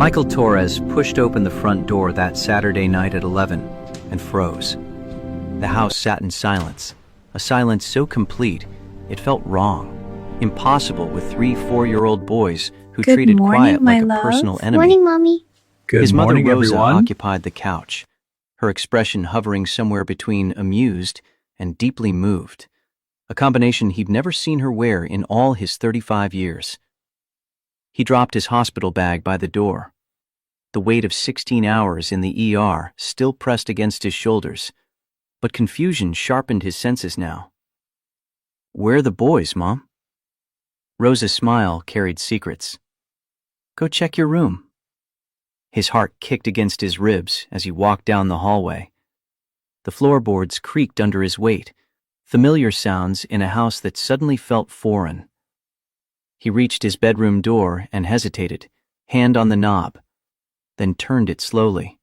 Michael Torres pushed open the front door that Saturday night at 11 and froze. The house sat in silence, a silence so complete it felt wrong, impossible with 3 4-year-old boys who Good treated morning, quiet my like a love. personal enemy. Morning, Mommy. Good His mother morning, Rosa everyone. occupied the couch, her expression hovering somewhere between amused and deeply moved, a combination he'd never seen her wear in all his 35 years. He dropped his hospital bag by the door, the weight of 16 hours in the ER still pressed against his shoulders, but confusion sharpened his senses now. "Where are the boys, Mom?" Rosa's smile carried secrets. "Go check your room." His heart kicked against his ribs as he walked down the hallway. The floorboards creaked under his weight, familiar sounds in a house that suddenly felt foreign. He reached his bedroom door and hesitated, hand on the knob, then turned it slowly.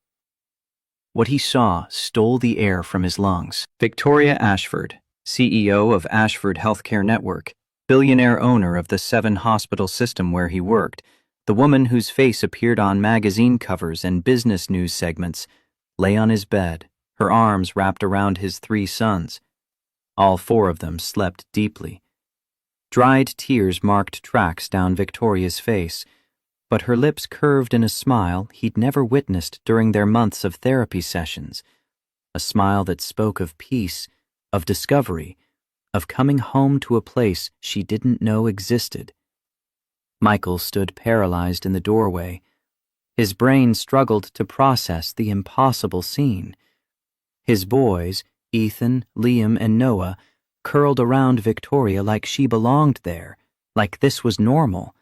What he saw stole the air from his lungs. Victoria Ashford, CEO of Ashford Healthcare Network, billionaire owner of the 7-hospital system where he worked, the woman whose face appeared on magazine covers and business news segments, lay on his bed, her arms wrapped around his 3 sons. All 4 of them slept deeply. Dried tears marked tracks down Victoria's face, but her lips curved in a smile he'd never witnessed during their months of therapy sessions, a smile that spoke of peace, of discovery, of coming home to a place she didn't know existed. Michael stood paralyzed in the doorway. His brain struggled to process the impossible scene. His boys, Ethan, Liam, and Noah, curled around Victoria like she belonged there, like this was normal,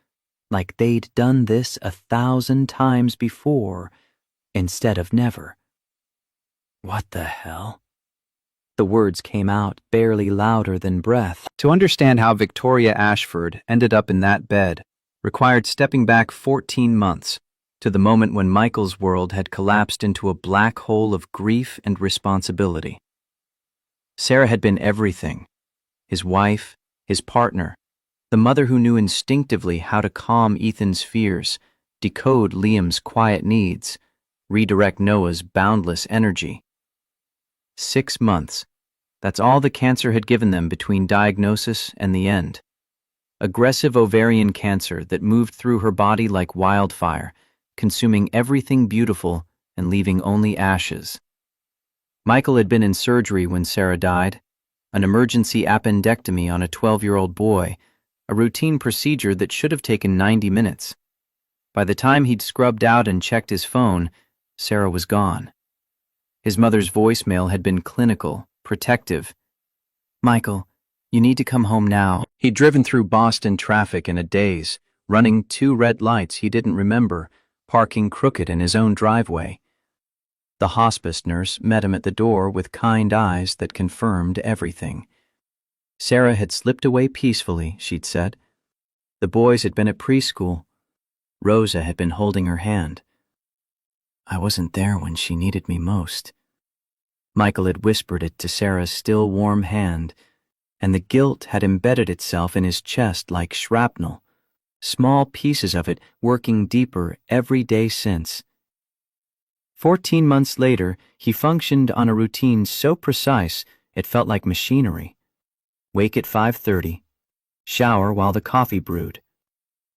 like they'd done this 1,000 times before, instead of never. "What the hell?" The words came out barely louder than breath. To understand how Victoria Ashford ended up in that bed required stepping back 14 months to the moment when Michael's world had collapsed into a black hole of grief and responsibility. Sarah had been everything: his wife, his partner, the mother who knew instinctively how to calm Ethan's fears, decode Liam's quiet needs, redirect Noah's boundless energy. 6 months. That's all the cancer had given them between diagnosis and the end. Aggressive ovarian cancer that moved through her body like wildfire, consuming everything beautiful and leaving only ashes. Michael had been in surgery when Sarah died, an emergency appendectomy on a 12-year-old boy, a routine procedure that should have taken 90 minutes. By the time he'd scrubbed out and checked his phone, Sarah was gone. His mother's voicemail had been clinical, protective. "Michael, you need to come home now." He'd driven through Boston traffic in a daze, running 2 red lights he didn't remember, parking crooked in his own driveway. The hospice nurse met him at the door with kind eyes that confirmed everything. Sarah had slipped away peacefully, she'd said. The boys had been at preschool. Rosa had been holding her hand. "I wasn't there when she needed me most." Michael had whispered it to Sarah's still warm hand, and the guilt had embedded itself in his chest like shrapnel, small pieces of it working deeper every day since. 14 months later, he functioned on a routine so precise it felt like machinery. Wake at 5:30, shower while the coffee brewed,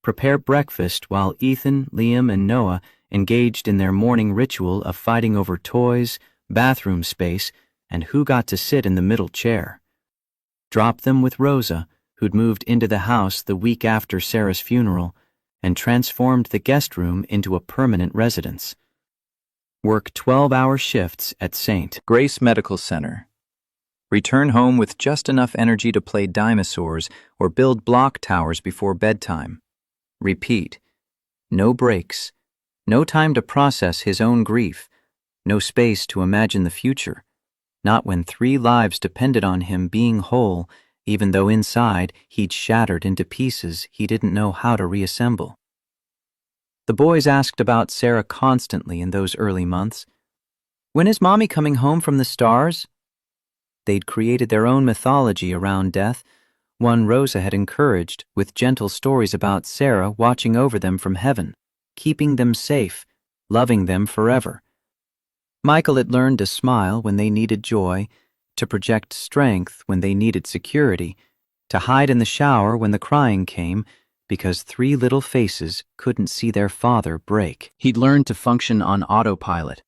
prepare breakfast while Ethan, Liam, and Noah engaged in their morning ritual of fighting over toys, bathroom space, and who got to sit in the middle chair. Drop them with Rosa, who'd moved into the house the week after Sarah's funeral, and transformed the guest room into a permanent residence. Work 12-hour shifts at St. Grace Medical Center. Return home with just enough energy to play dinosaurs or build block towers before bedtime. Repeat. No breaks. No time to process his own grief. No space to imagine the future. Not when 3 lives depended on him being whole, even though inside he'd shattered into pieces he didn't know how to reassemble. The boys asked about Sarah constantly in those early months. "When is Mommy coming home from the stars?" They'd created their own mythology around death, one Rosa had encouraged, with gentle stories about Sarah watching over them from heaven, keeping them safe, loving them forever. Michael had learned to smile when they needed joy, to project strength when they needed security, to hide in the shower when the crying came, because 3 little faces couldn't see their father break. He'd learned to function on autopilot,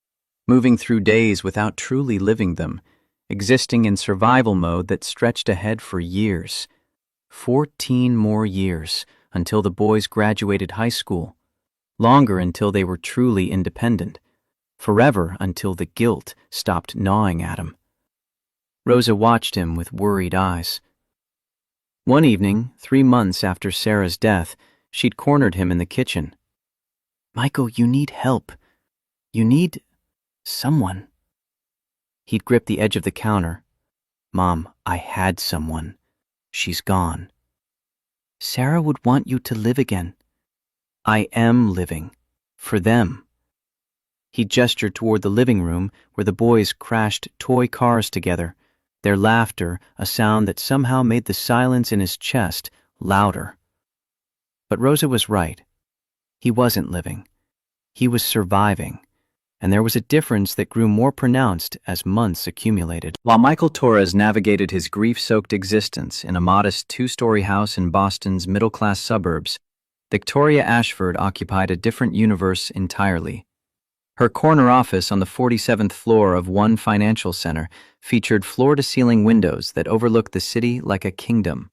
moving through days without truly living them, existing in survival mode that stretched ahead for years. 14 more years until the boys graduated high school, longer until they were truly independent, forever until the guilt stopped gnawing at him. Rosa watched him with worried eyes. One evening, 3 months after Sarah's death, she'd cornered him in the kitchen. "Michael, you need help. You need someone." He'd gripped the edge of the counter. "Mom, I had someone. She's gone." "Sarah would want you to live again." "I am living. For them." He gestured toward the living room where the boys crashed toy cars together, their laughter a sound that somehow made the silence in his chest louder. But Rosa was right. He wasn't living. He was surviving, and there was a difference that grew more pronounced as months accumulated. While Michael Torres navigated his grief-soaked existence in a modest 2-story house in Boston's middle-class suburbs, Victoria Ashford occupied a different universe entirely. Her corner office on the 47th floor of one financial center featured floor-to-ceiling windows that overlooked the city like a kingdom.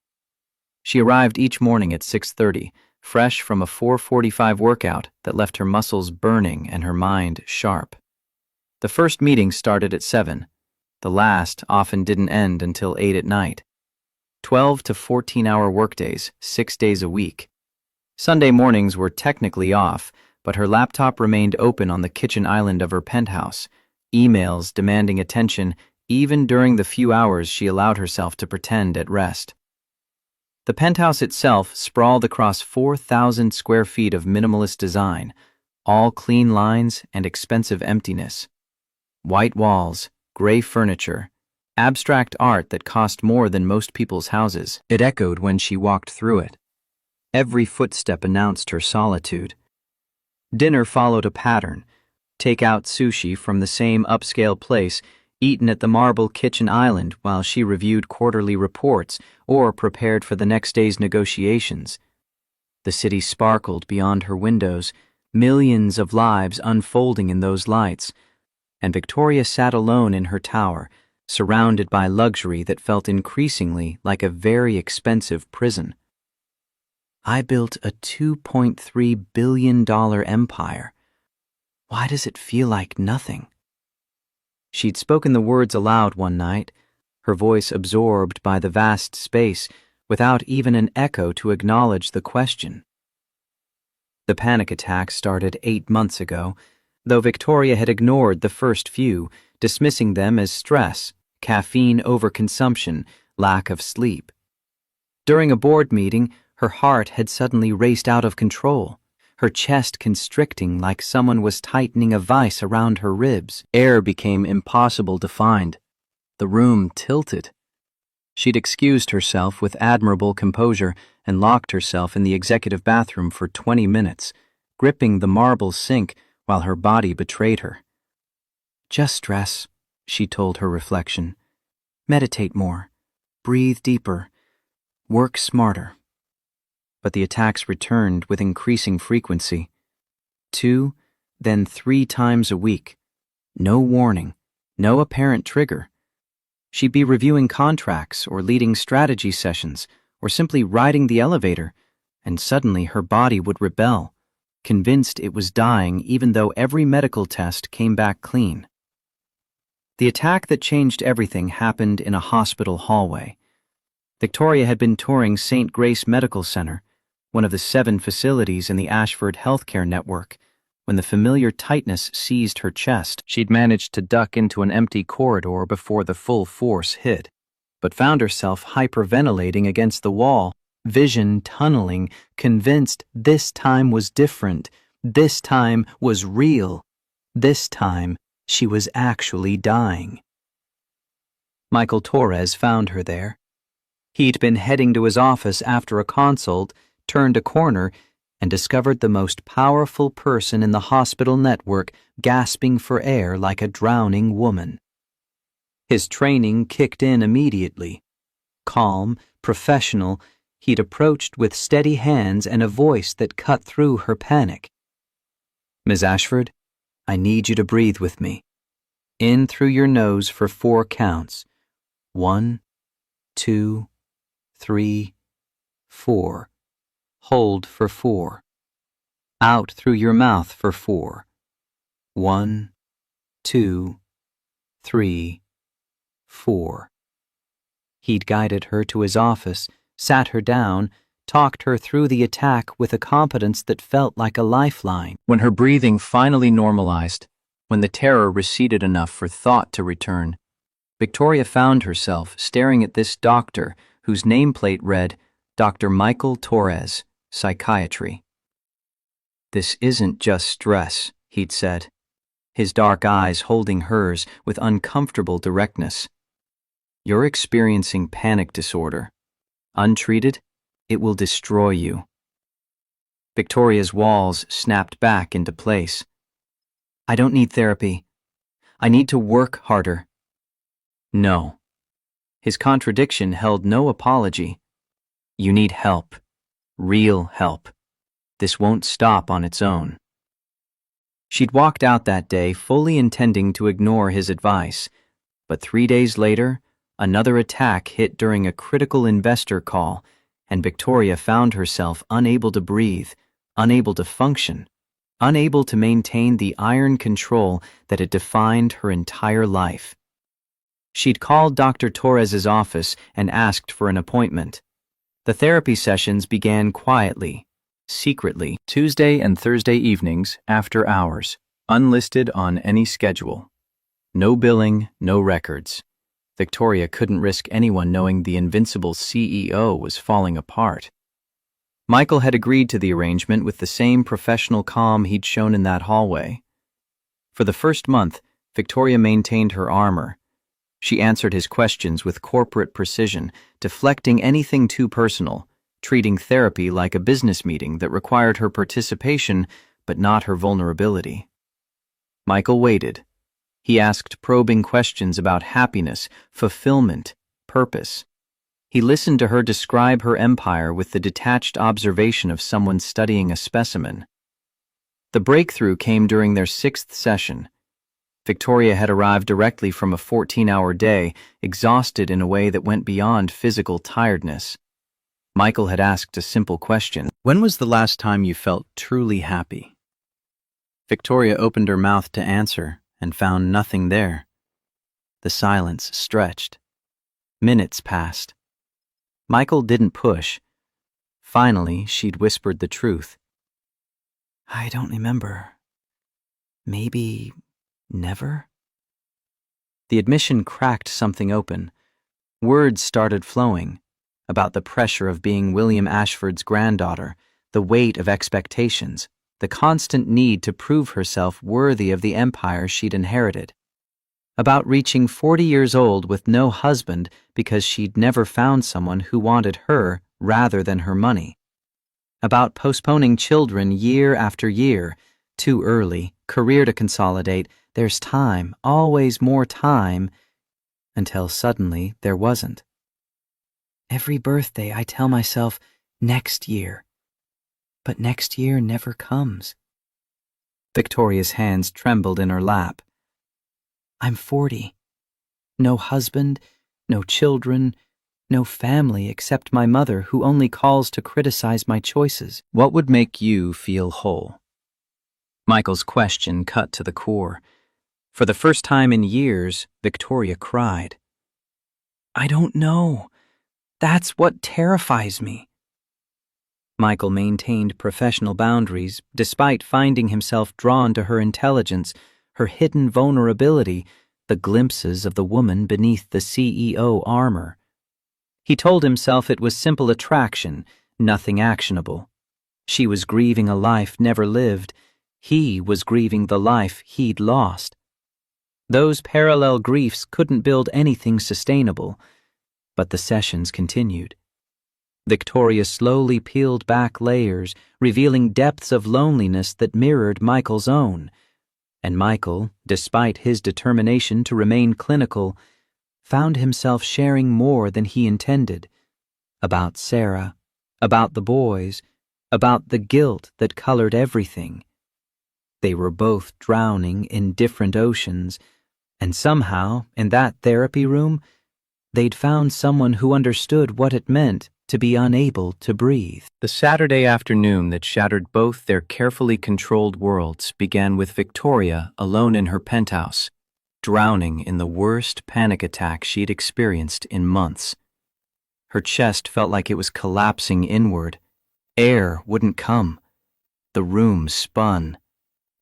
She arrived each morning at 6:30, fresh from a 4:45 workout that left her muscles burning and her mind sharp. The first meeting started at 7. The last often didn't end until 8 at night. 12 to 14-hour workdays, 6 days a week. Sunday mornings were technically off, but her laptop remained open on the kitchen island of her penthouse, emails demanding attention even during the few hours she allowed herself to pretend at rest. The penthouse itself sprawled across 4,000 square feet of minimalist design, all clean lines and expensive emptiness. White walls, gray furniture, abstract art that cost more than most people's houses. It echoed when she walked through it. Every footstep announced her solitude. Dinner followed a pattern. Take out sushi from the same upscale place, eaten at the marble kitchen island while she reviewed quarterly reports or prepared for the next day's negotiations. The city sparkled beyond her windows, millions of lives unfolding in those lights, and Victoria sat alone in her tower, surrounded by luxury that felt increasingly like a very expensive prison. "I built a $2.3 billion empire. Why does it feel like nothing?" She'd spoken the words aloud one night, her voice absorbed by the vast space, without even an echo to acknowledge the question. The panic attack started 8 months ago, though Victoria had ignored the first few, dismissing them as stress, caffeine overconsumption, lack of sleep. During a board meeting, her heart had suddenly raced out of control, her chest constricting like someone was tightening a vice around her ribs. Air became impossible to find. The room tilted. She'd excused herself with admirable composure and locked herself in the executive bathroom for 20 minutes, gripping the marble sink while her body betrayed her. "Just stress," she told her reflection. "Meditate more. Breathe deeper. Work smarter." But the attacks returned with increasing frequency. 2, then 3 times a week. No warning, no apparent trigger. She'd be reviewing contracts or leading strategy sessions or simply riding the elevator, and suddenly her body would rebel, convinced it was dying even though every medical test came back clean. The attack that changed everything happened in a hospital hallway. Victoria had been touring St. Grace Medical Center, one of the 7 facilities in the Ashford healthcare network, when the familiar tightness seized her chest. She'd managed to duck into an empty corridor before the full force hit, but found herself hyperventilating against the wall, vision tunneling, convinced this time was different, this time was real, this time she was actually dying. Michael Torres found her there. He'd been heading to his office after a consult, turned a corner, and discovered the most powerful person in the hospital network gasping for air like a drowning woman. His training kicked in immediately. Calm, professional, he'd approached with steady hands and a voice that cut through her panic. "Ms. Ashford, I need you to breathe with me. In through your nose for 4 counts. 1, 2, 3, 4. Hold for 4. Out through your mouth for 4. 1, 2, 3, 4. He'd guided her to his office, sat her down, talked her through the attack with a competence that felt like a lifeline. When her breathing finally normalized, when the terror receded enough for thought to return, Victoria found herself staring at this doctor whose nameplate read, Dr. Michael Torres, Psychiatry. "This isn't just stress," he'd said, his dark eyes holding hers with uncomfortable directness. "You're experiencing panic disorder. Untreated, it will destroy you." Victoria's walls snapped back into place. "I don't need therapy. I need to work harder." No. His contradiction held no apology. "You need help. Real help. This won't stop on its own." She'd walked out that day fully intending to ignore his advice, but 3 days later, another attack hit during a critical investor call, and Victoria found herself unable to breathe, unable to function, unable to maintain the iron control that had defined her entire life. She'd called Dr. Torres's office and asked for an appointment. The therapy sessions began quietly, secretly, Tuesday and Thursday evenings after hours, unlisted on any schedule. No billing, no records. Victoria couldn't risk anyone knowing the invincible CEO was falling apart. Michael had agreed to the arrangement with the same professional calm he'd shown in that hallway. For the first month, Victoria maintained her armor. She answered his questions with corporate precision, deflecting anything too personal, treating therapy like a business meeting that required her participation but not her vulnerability. Michael waited. He asked probing questions about happiness, fulfillment, purpose. He listened to her describe her empire with the detached observation of someone studying a specimen. The breakthrough came during their 6th session. Victoria had arrived directly from a 14-hour day, exhausted in a way that went beyond physical tiredness. Michael had asked a simple question. "When was the last time you felt truly happy?" Victoria opened her mouth to answer and found nothing there. The silence stretched. Minutes passed. Michael didn't push. Finally, she'd whispered the truth. "I don't remember. Maybe never?" The admission cracked something open. Words started flowing about the pressure of being William Ashford's granddaughter, the weight of expectations, the constant need to prove herself worthy of the empire she'd inherited. About reaching 40 years old with no husband because she'd never found someone who wanted her rather than her money. About postponing children year after year, too early, career to consolidate, there's time, always more time, until suddenly there wasn't. "Every birthday I tell myself, next year. But next year never comes." Victoria's hands trembled in her lap. "I'm 40. No husband, no children, no family except my mother who only calls to criticize my choices. What would make you feel whole?" Michael's question cut to the core. For the first time in years, Victoria cried. "I don't know. That's what terrifies me." Michael maintained professional boundaries despite finding himself drawn to her intelligence, her hidden vulnerability, the glimpses of the woman beneath the CEO armor. He told himself it was simple attraction, nothing actionable. She was grieving a life never lived. He was grieving the life he'd lost. Those parallel griefs couldn't build anything sustainable, but the sessions continued. Victoria slowly peeled back layers, revealing depths of loneliness that mirrored Michael's own. And Michael, despite his determination to remain clinical, found himself sharing more than he intended. About Sarah, about the boys, about the guilt that colored everything. They were both drowning in different oceans, and somehow, in that therapy room, they'd found someone who understood what it meant to be unable to breathe. The Saturday afternoon that shattered both their carefully controlled worlds began with Victoria alone in her penthouse, drowning in the worst panic attack she'd experienced in months. Her chest felt like it was collapsing inward. Air wouldn't come. The room spun.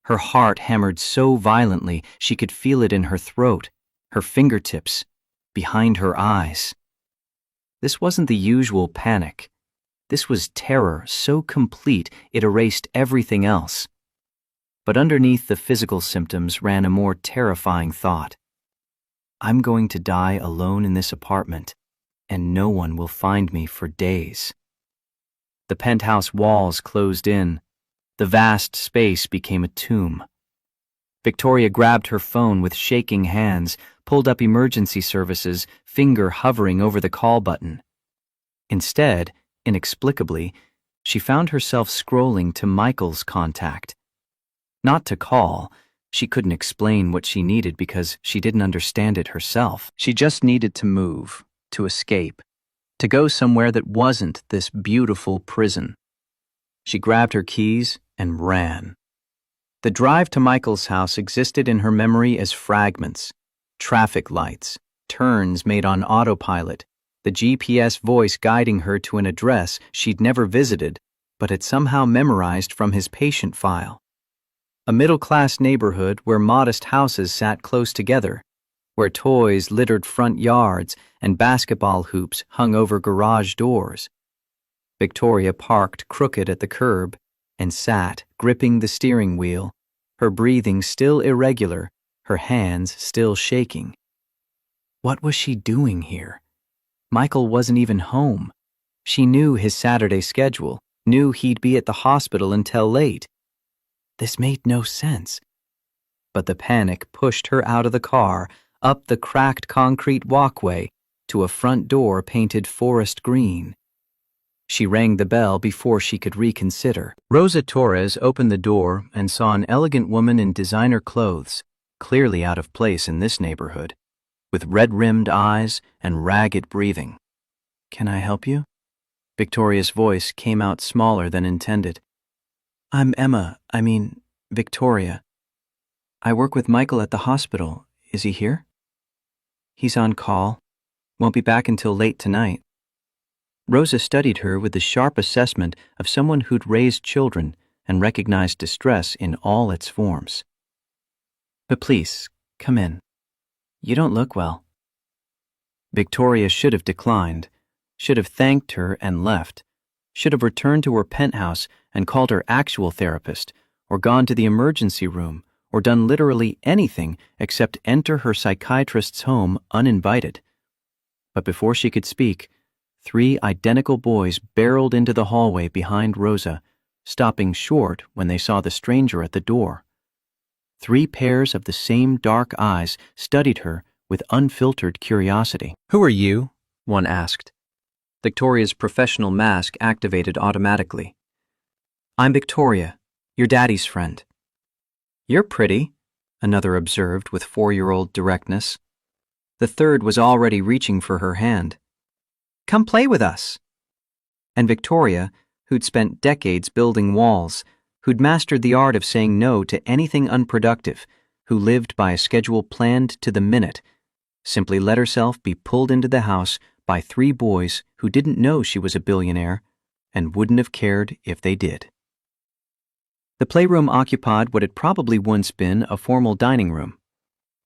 Her heart hammered so violently she could feel it in her throat, her fingertips, behind her eyes. This wasn't the usual panic. This was terror so complete it erased everything else. But underneath the physical symptoms ran a more terrifying thought. I'm going to die alone in this apartment, and no one will find me for days. The penthouse walls closed in. The vast space became a tomb. Victoria grabbed her phone with shaking hands, pulled up emergency services, finger hovering over the call button. Instead, inexplicably, she found herself scrolling to Michael's contact. Not to call. She couldn't explain what she needed because she didn't understand it herself. She just needed to move, to escape, to go somewhere that wasn't this beautiful prison. She grabbed her keys and ran. The drive to Michael's house existed in her memory as fragments, traffic lights, turns made on autopilot, the GPS voice guiding her to an address she'd never visited but had somehow memorized from his patient file. A middle-class neighborhood where modest houses sat close together, where toys littered front yards and basketball hoops hung over garage doors. Victoria parked crooked at the curb and sat, gripping the steering wheel, her breathing still irregular, her hands still shaking. What was she doing here? Michael wasn't even home. She knew his Saturday schedule, knew he'd be at the hospital until late. This made no sense. But the panic pushed her out of the car, up the cracked concrete walkway, to a front door painted forest green. She rang the bell before she could reconsider. Rosa Torres opened the door and saw an elegant woman in designer clothes, clearly out of place in this neighborhood, with red-rimmed eyes and ragged breathing. "Can I help you?" Victoria's voice came out smaller than intended. "I'm Victoria. I work with Michael at the hospital. Is he here?" "He's on call. Won't be back until late tonight." Rosa studied her with the sharp assessment of someone who'd raised children and recognized distress in all its forms. "But please, come in. You don't look well." Victoria should have declined, should have thanked her and left, should have returned to her penthouse and called her actual therapist, or gone to the emergency room, or done literally anything except enter her psychiatrist's home uninvited. But before she could speak, 3 identical boys barreled into the hallway behind Rosa, stopping short when they saw the stranger at the door. 3 pairs of the same dark eyes studied her with unfiltered curiosity. "Who are you?" one asked. Victoria's professional mask activated automatically. "I'm Victoria, your daddy's friend." "You're pretty," another observed with 4-year-old directness. The third was already reaching for her hand. "Come play with us." And Victoria, who'd spent decades building walls, who'd mastered the art of saying no to anything unproductive, who lived by a schedule planned to the minute, simply let herself be pulled into the house by 3 boys who didn't know she was a billionaire and wouldn't have cared if they did. The playroom occupied what had probably once been a formal dining room.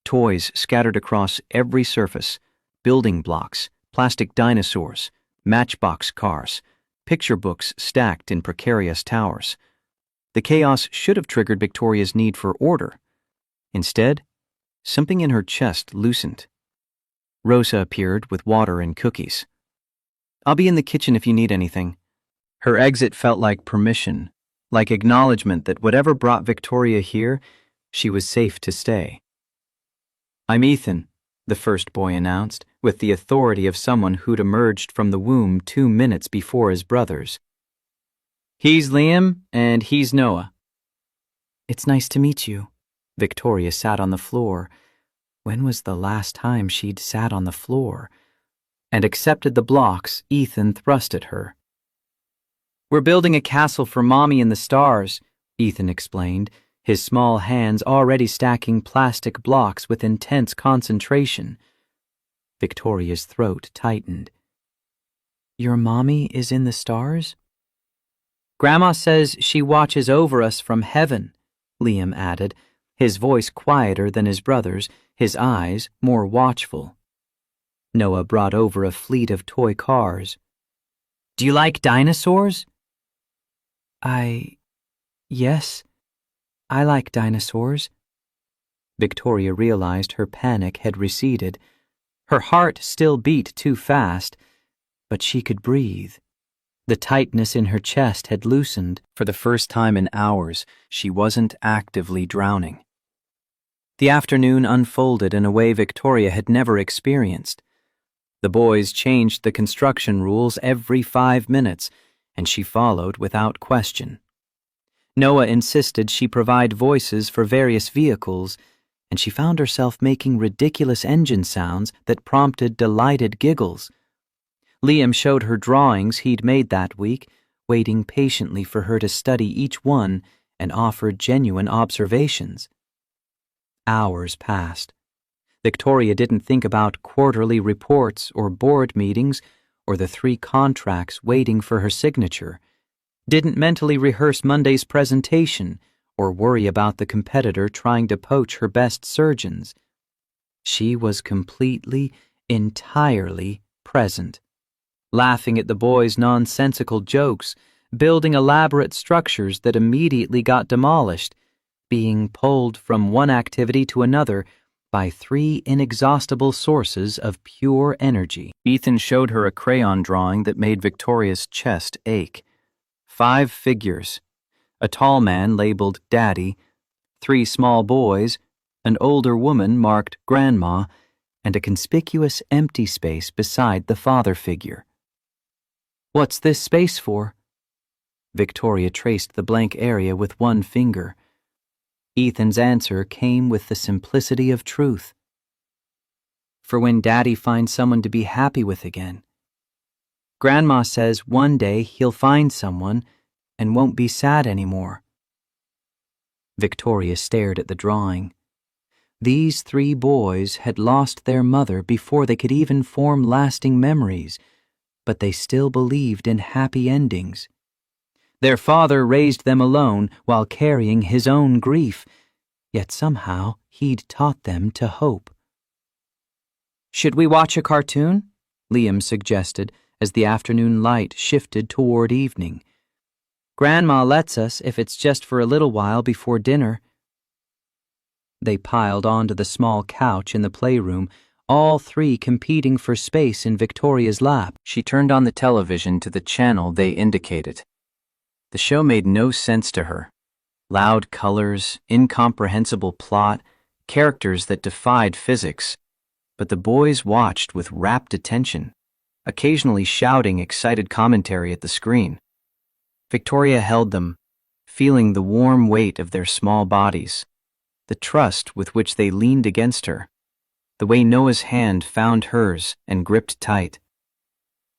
Toys scattered across every surface, building blocks, plastic dinosaurs, matchbox cars, picture books stacked in precarious towers. The chaos should have triggered Victoria's need for order. Instead, something in her chest loosened. Rosa appeared with water and cookies. I'll be in the kitchen if you need anything. Her exit felt like permission, like acknowledgement that whatever brought Victoria here, she was safe to stay. I'm Ethan, the first boy announced, with the authority of someone who'd emerged from the womb 2 minutes before his brothers. He's Liam, and he's Noah. It's nice to meet you. Victoria sat on the floor. When was the last time she'd sat on the floor? And accepted the blocks Ethan thrust at her. We're building a castle for Mommy in the stars, Ethan explained, his small hands already stacking plastic blocks with intense concentration. Victoria's throat tightened. Your mommy is in the stars? Grandma says she watches over us from heaven, Liam added, his voice quieter than his brother's, his eyes more watchful. Noah brought over a fleet of toy cars. Do you like dinosaurs? Yes, I like dinosaurs. Victoria realized her panic had receded. Her heart still beat too fast, but she could breathe. The tightness in her chest had loosened. For the first time in hours, she wasn't actively drowning. The afternoon unfolded in a way Victoria had never experienced. The boys changed the construction rules every 5 minutes, and she followed without question. Noah insisted she provide voices for various vehicles, and she found herself making ridiculous engine sounds that prompted delighted giggles. Liam showed her drawings he'd made that week, waiting patiently for her to study each one and offer genuine observations. Hours passed. Victoria didn't think about quarterly reports or board meetings or the 3 contracts waiting for her signature, didn't mentally rehearse Monday's presentation or worry about the competitor trying to poach her best surgeons. She was completely, entirely present, laughing at the boys' nonsensical jokes, building elaborate structures that immediately got demolished, being pulled from one activity to another by 3 inexhaustible sources of pure energy. Ethan showed her a crayon drawing that made Victoria's chest ache. 5 figures, a tall man labeled Daddy, 3 small boys, an older woman marked Grandma, and a conspicuous empty space beside the father figure. What's this space for? Victoria traced the blank area with one finger. Ethan's answer came with the simplicity of truth. For when Daddy finds someone to be happy with again. Grandma says one day he'll find someone and won't be sad anymore. Victoria stared at the drawing. These 3 boys had lost their mother before they could even form lasting memories, but they still believed in happy endings. Their father raised them alone while carrying his own grief, yet somehow he'd taught them to hope. Should we watch a cartoon? Liam suggested as the afternoon light shifted toward evening. Grandma lets us if it's just for a little while before dinner. They piled onto the small couch in the playroom, all 3 competing for space in Victoria's lap. She turned on the television to the channel they indicated. The show made no sense to her. Loud colors, incomprehensible plot, characters that defied physics. But the boys watched with rapt attention, occasionally shouting excited commentary at the screen. Victoria held them, feeling the warm weight of their small bodies, the trust with which they leaned against her, the way Noah's hand found hers and gripped tight.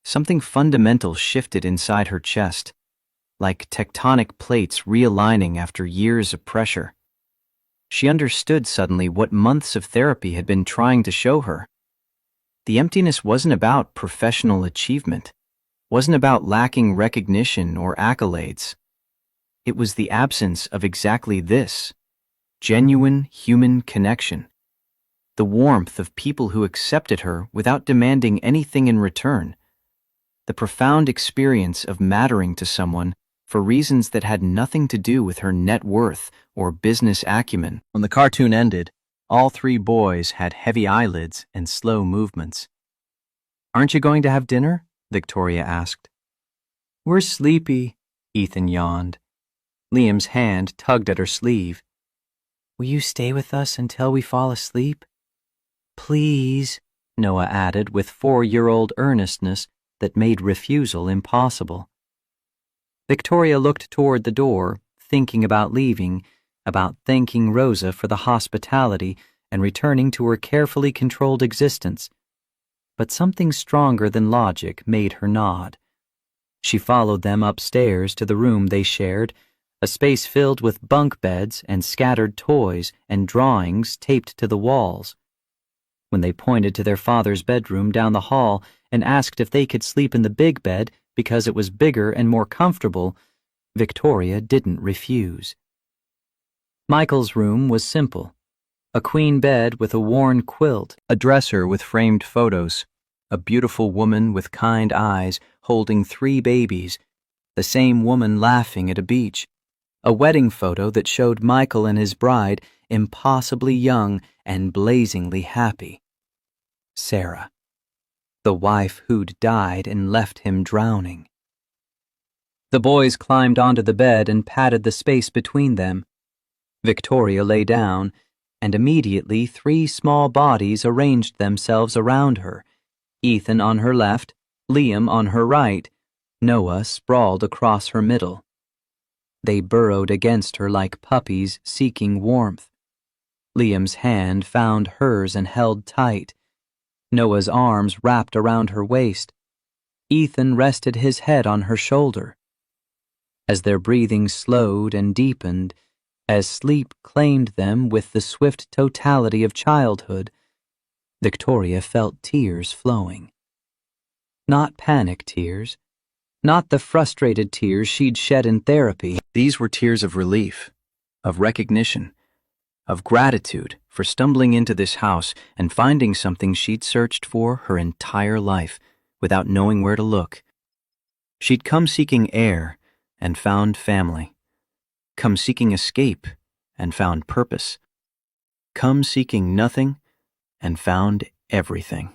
Something fundamental shifted inside her chest, like tectonic plates realigning after years of pressure. She understood suddenly what months of therapy had been trying to show her. The emptiness wasn't about professional achievement, wasn't about lacking recognition or accolades. It was the absence of exactly this, genuine human connection, the warmth of people who accepted her without demanding anything in return, the profound experience of mattering to someone for reasons that had nothing to do with her net worth or business acumen. When the cartoon ended, all 3 boys had heavy eyelids and slow movements. Aren't you going to have dinner? Victoria asked. We're sleepy, Ethan yawned. Liam's hand tugged at her sleeve. Will you stay with us until we fall asleep? Please, Noah added with 4-year-old earnestness that made refusal impossible. Victoria looked toward the door, thinking about leaving, about thanking Rosa for the hospitality and returning to her carefully controlled existence. But something stronger than logic made her nod. She followed them upstairs to the room they shared, a space filled with bunk beds and scattered toys and drawings taped to the walls. When they pointed to their father's bedroom down the hall and asked if they could sleep in the big bed because it was bigger and more comfortable, Victoria didn't refuse. Michael's room was simple. A queen bed with a worn quilt, a dresser with framed photos, a beautiful woman with kind eyes holding 3 babies, the same woman laughing at a beach, a wedding photo that showed Michael and his bride impossibly young and blazingly happy. Sarah, the wife who'd died and left him drowning. The boys climbed onto the bed and patted the space between them. Victoria lay down, and immediately 3 small bodies arranged themselves around her, Ethan on her left, Liam on her right, Noah sprawled across her middle. They burrowed against her like puppies seeking warmth. Liam's hand found hers and held tight. Noah's arms wrapped around her waist. Ethan rested his head on her shoulder. As their breathing slowed and deepened, as sleep claimed them with the swift totality of childhood, Victoria felt tears flowing. Not panic tears, not the frustrated tears she'd shed in therapy. These were tears of relief, of recognition, of gratitude for stumbling into this house and finding something she'd searched for her entire life without knowing where to look. She'd come seeking air and found family, come seeking escape and found purpose, come seeking nothing and found everything.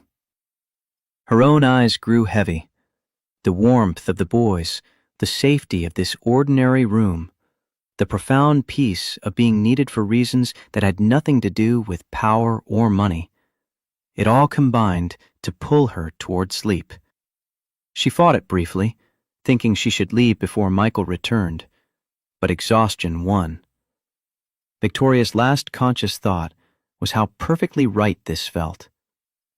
Her own eyes grew heavy. The warmth of the boys, the safety of this ordinary room, the profound peace of being needed for reasons that had nothing to do with power or money. It all combined to pull her toward sleep. She fought it briefly, thinking she should leave before Michael returned, but exhaustion won. Victoria's last conscious thought was how perfectly right this felt,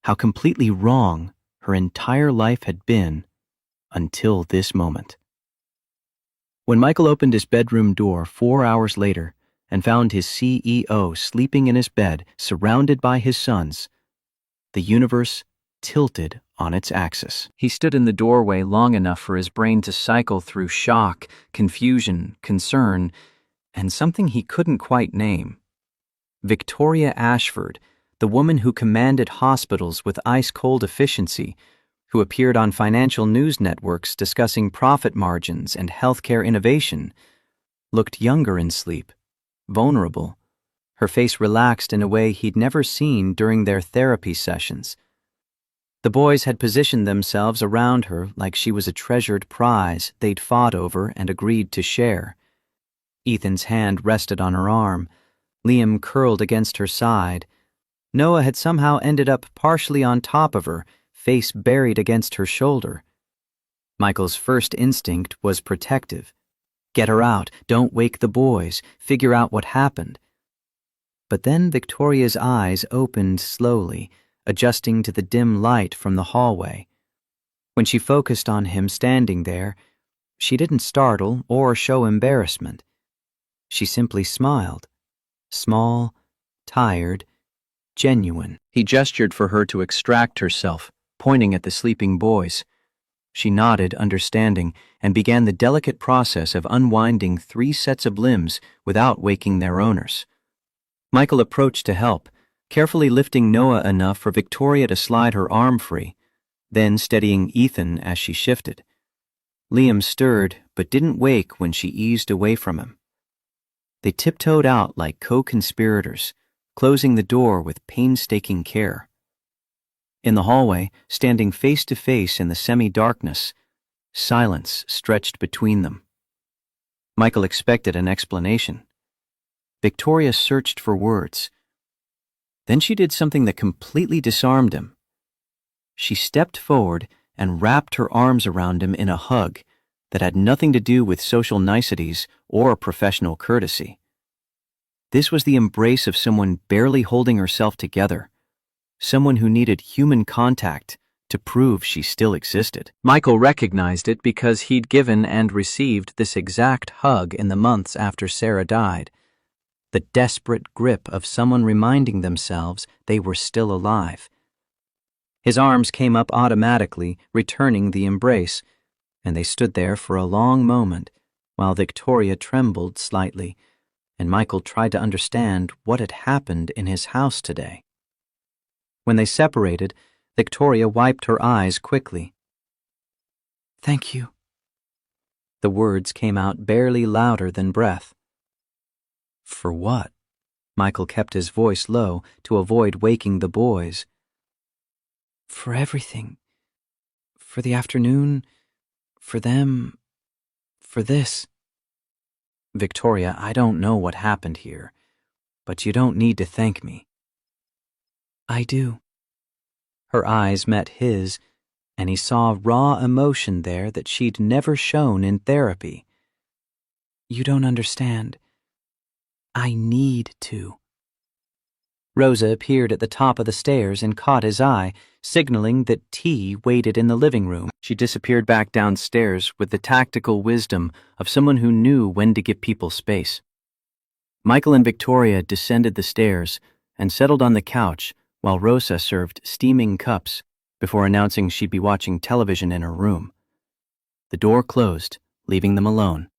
how completely wrong her entire life had been until this moment. When Michael opened his bedroom door 4 hours later and found his CEO sleeping in his bed surrounded by his sons, the universe tilted on its axis. He stood in the doorway long enough for his brain to cycle through shock, confusion, concern, and something he couldn't quite name. Victoria Ashford, the woman who commanded hospitals with ice-cold efficiency, who appeared on financial news networks discussing profit margins and healthcare innovation, looked younger in sleep, vulnerable, her face relaxed in a way he'd never seen during their therapy sessions. The boys had positioned themselves around her like she was a treasured prize they'd fought over and agreed to share. Ethan's hand rested on her arm, Liam curled against her side. Noah had somehow ended up partially on top of her, face buried against her shoulder. Michael's first instinct was protective. Get her out, don't wake the boys, figure out what happened. But then Victoria's eyes opened slowly, adjusting to the dim light from the hallway. When she focused on him standing there, she didn't startle or show embarrassment. She simply smiled, small, tired, genuine. He gestured for her to extract herself, pointing at the sleeping boys. She nodded, understanding, and began the delicate process of unwinding 3 sets of limbs without waking their owners. Michael approached to help, carefully lifting Noah enough for Victoria to slide her arm free, then steadying Ethan as she shifted. Liam stirred, but didn't wake when she eased away from him. They tiptoed out like co-conspirators, closing the door with painstaking care. In the hallway, standing face to face in the semi-darkness, silence stretched between them. Michael expected an explanation. Victoria searched for words. Then she did something that completely disarmed him. She stepped forward and wrapped her arms around him in a hug that had nothing to do with social niceties or professional courtesy. This was the embrace of someone barely holding herself together, someone who needed human contact to prove she still existed. Michael recognized it because he'd given and received this exact hug in the months after Sarah died. The desperate grip of someone reminding themselves they were still alive. His arms came up automatically, returning the embrace, and they stood there for a long moment while Victoria trembled slightly, and Michael tried to understand what had happened in his house today. When they separated, Victoria wiped her eyes quickly. "Thank you." The words came out barely louder than breath. "For what?" Michael kept his voice low to avoid waking the boys. "For everything. For the afternoon, for them, for this." "Victoria, I don't know what happened here, but you don't need to thank me." "I do." Her eyes met his, and he saw raw emotion there that she'd never shown in therapy. "You don't understand. I need to." Rosa appeared at the top of the stairs and caught his eye, signaling that tea waited in the living room. She disappeared back downstairs with the tactical wisdom of someone who knew when to give people space. Michael and Victoria descended the stairs and settled on the couch while Rosa served steaming cups before announcing she'd be watching television in her room. The door closed, leaving them alone.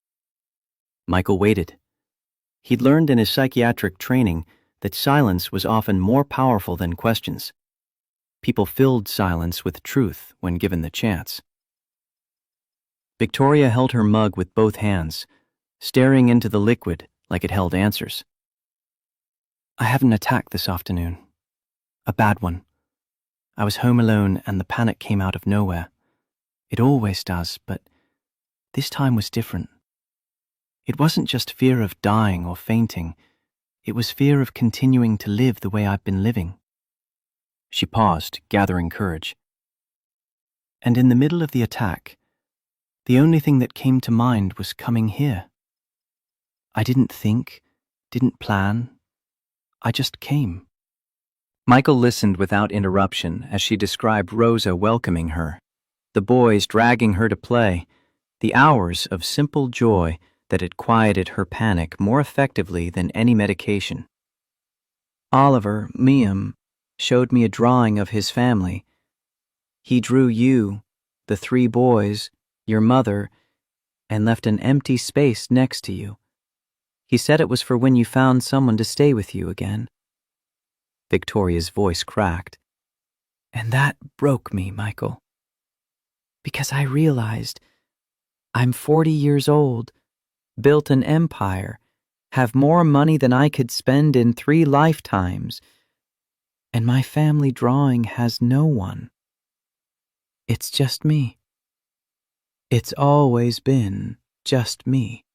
Michael waited. He'd learned in his psychiatric training that silence was often more powerful than questions. People filled silence with truth when given the chance. Victoria held her mug with both hands, staring into the liquid like it held answers. "I had an attack this afternoon. A bad one. I was home alone and the panic came out of nowhere. It always does, but this time was different. It wasn't just fear of dying or fainting. It was fear of continuing to live the way I've been living." She paused, gathering courage. "And in the middle of the attack, the only thing that came to mind was coming here. I didn't think, didn't plan. I just came." Michael listened without interruption as she described Rosa welcoming her, the boys dragging her to play, the hours of simple joy that had quieted her panic more effectively than any medication. "Oliver, Miam, showed me a drawing of his family. He drew you, the 3 boys, your mother, and left an empty space next to you. He said it was for when you found someone to stay with you again." Victoria's voice cracked. "And that broke me, Michael. Because I realized I'm 40 years old, built an empire, have more money than I could spend in 3 lifetimes, and my family drawing has no one. It's just me. It's always been just me."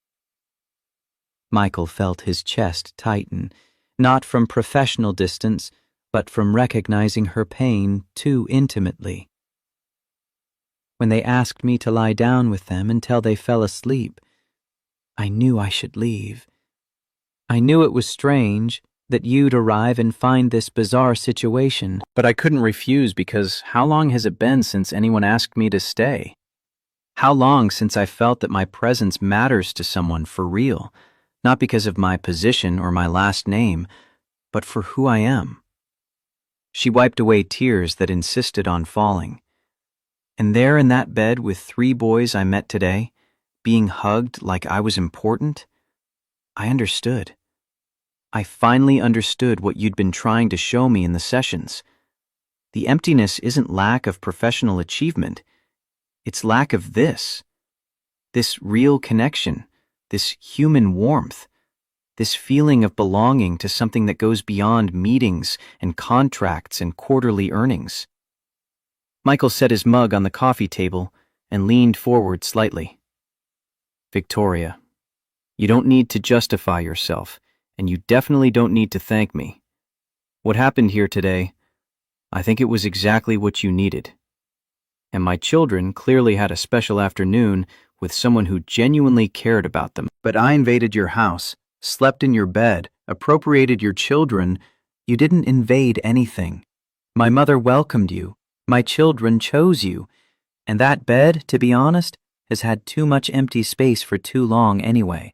Michael felt his chest tighten, not from professional distance, but from recognizing her pain too intimately. "When they asked me to lie down with them until they fell asleep, I knew I should leave. I knew it was strange that you'd arrive and find this bizarre situation, but I couldn't refuse because how long has it been since anyone asked me to stay? How long since I felt that my presence matters to someone for real, not because of my position or my last name, but for who I am?" She wiped away tears that insisted on falling. And there in that bed with 3 boys I met today, being hugged like I was important, I understood. I finally understood what you'd been trying to show me in the sessions. The emptiness isn't lack of professional achievement. It's lack of this real connection, this human warmth, this feeling of belonging to something that goes beyond meetings and contracts and quarterly earnings. Michael set his mug on the coffee table and leaned forward slightly. Victoria, you don't need to justify yourself, and you definitely don't need to thank me. What happened here today, I think it was exactly what you needed. And my children clearly had a special afternoon with someone who genuinely cared about them. But I invaded your house, slept in your bed, appropriated your children. You didn't invade anything. My mother welcomed you. My children chose you. And that bed, to be honest, has had too much empty space for too long anyway.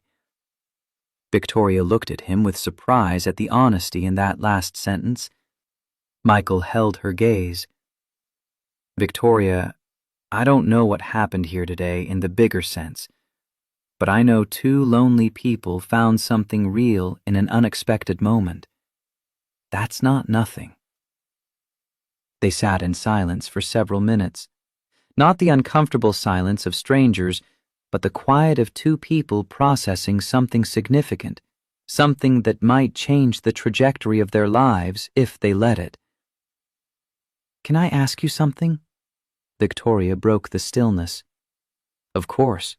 Victoria looked at him with surprise at the honesty in that last sentence. Michael held her gaze. Victoria, I don't know what happened here today in the bigger sense, but I know two lonely people found something real in an unexpected moment. That's not nothing. They sat in silence for several minutes. Not the uncomfortable silence of strangers, but the quiet of two people processing something significant, something that might change the trajectory of their lives if they let it. Can I ask you something? Victoria broke the stillness. Of course.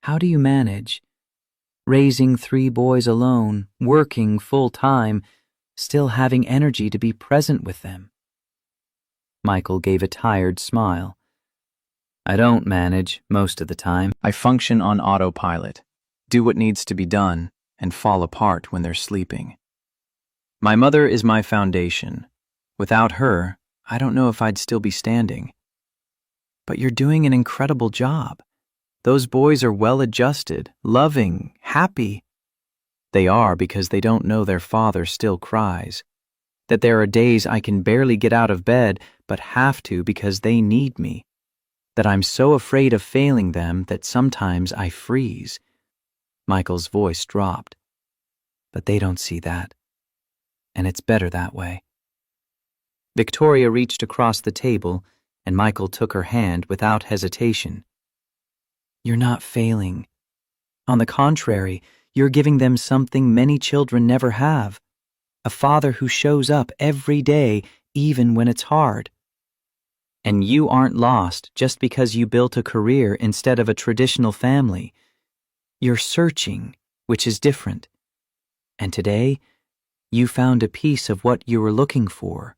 How do you manage? Raising 3 boys alone, working full-time, still having energy to be present with them. Michael gave a tired smile. I don't manage most of the time. I function on autopilot, do what needs to be done, and fall apart when they're sleeping. My mother is my foundation. Without her, I don't know if I'd still be standing. But you're doing an incredible job. Those boys are well-adjusted, loving, happy. They are because they don't know their father still cries. That there are days I can barely get out of bed, but have to because they need me. That I'm so afraid of failing them that sometimes I freeze. Michael's voice dropped. But they don't see that. And it's better that way. Victoria reached across the table, and Michael took her hand without hesitation. You're not failing. On the contrary, you're giving them something many children never have. A father who shows up every day, even when it's hard. And you aren't lost just because you built a career instead of a traditional family. You're searching, which is different. And today, you found a piece of what you were looking for.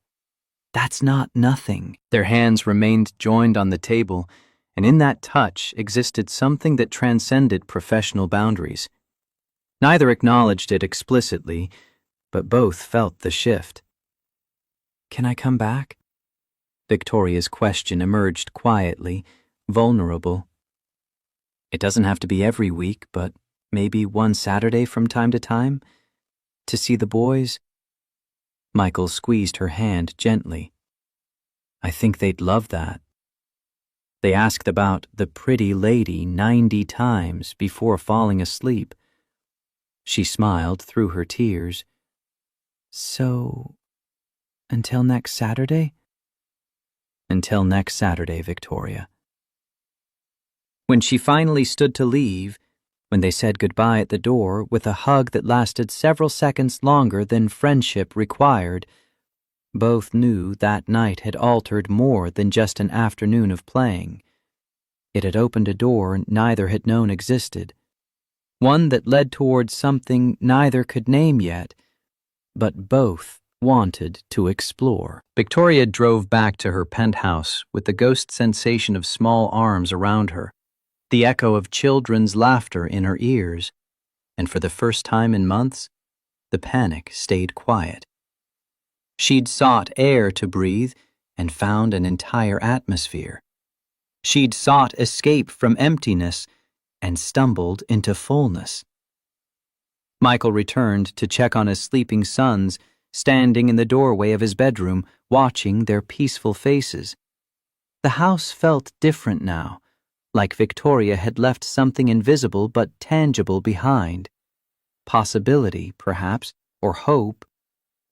That's not nothing. Their hands remained joined on the table, and in that touch existed something that transcended professional boundaries. Neither acknowledged it explicitly, but both felt the shift. Can I come back? Victoria's question emerged quietly, vulnerable. It doesn't have to be every week, but maybe one Saturday from time to time? To see the boys? Michael squeezed her hand gently. I think they'd love that. They asked about the pretty lady 90 times before falling asleep. She smiled through her tears. So, until next Saturday? Until next Saturday, Victoria. When she finally stood to leave, when they said goodbye at the door with a hug that lasted several seconds longer than friendship required, both knew that night had altered more than just an afternoon of playing. It had opened a door neither had known existed, one that led towards something neither could name yet, but both wanted to explore. Victoria drove back to her penthouse with the ghost sensation of small arms around her, the echo of children's laughter in her ears, and for the first time in months, the panic stayed quiet. She'd sought air to breathe and found an entire atmosphere. She'd sought escape from emptiness and stumbled into fullness. Michael returned to check on his sleeping sons, standing in the doorway of his bedroom, watching their peaceful faces. The house felt different now, like Victoria had left something invisible but tangible behind. Possibility, perhaps, or hope,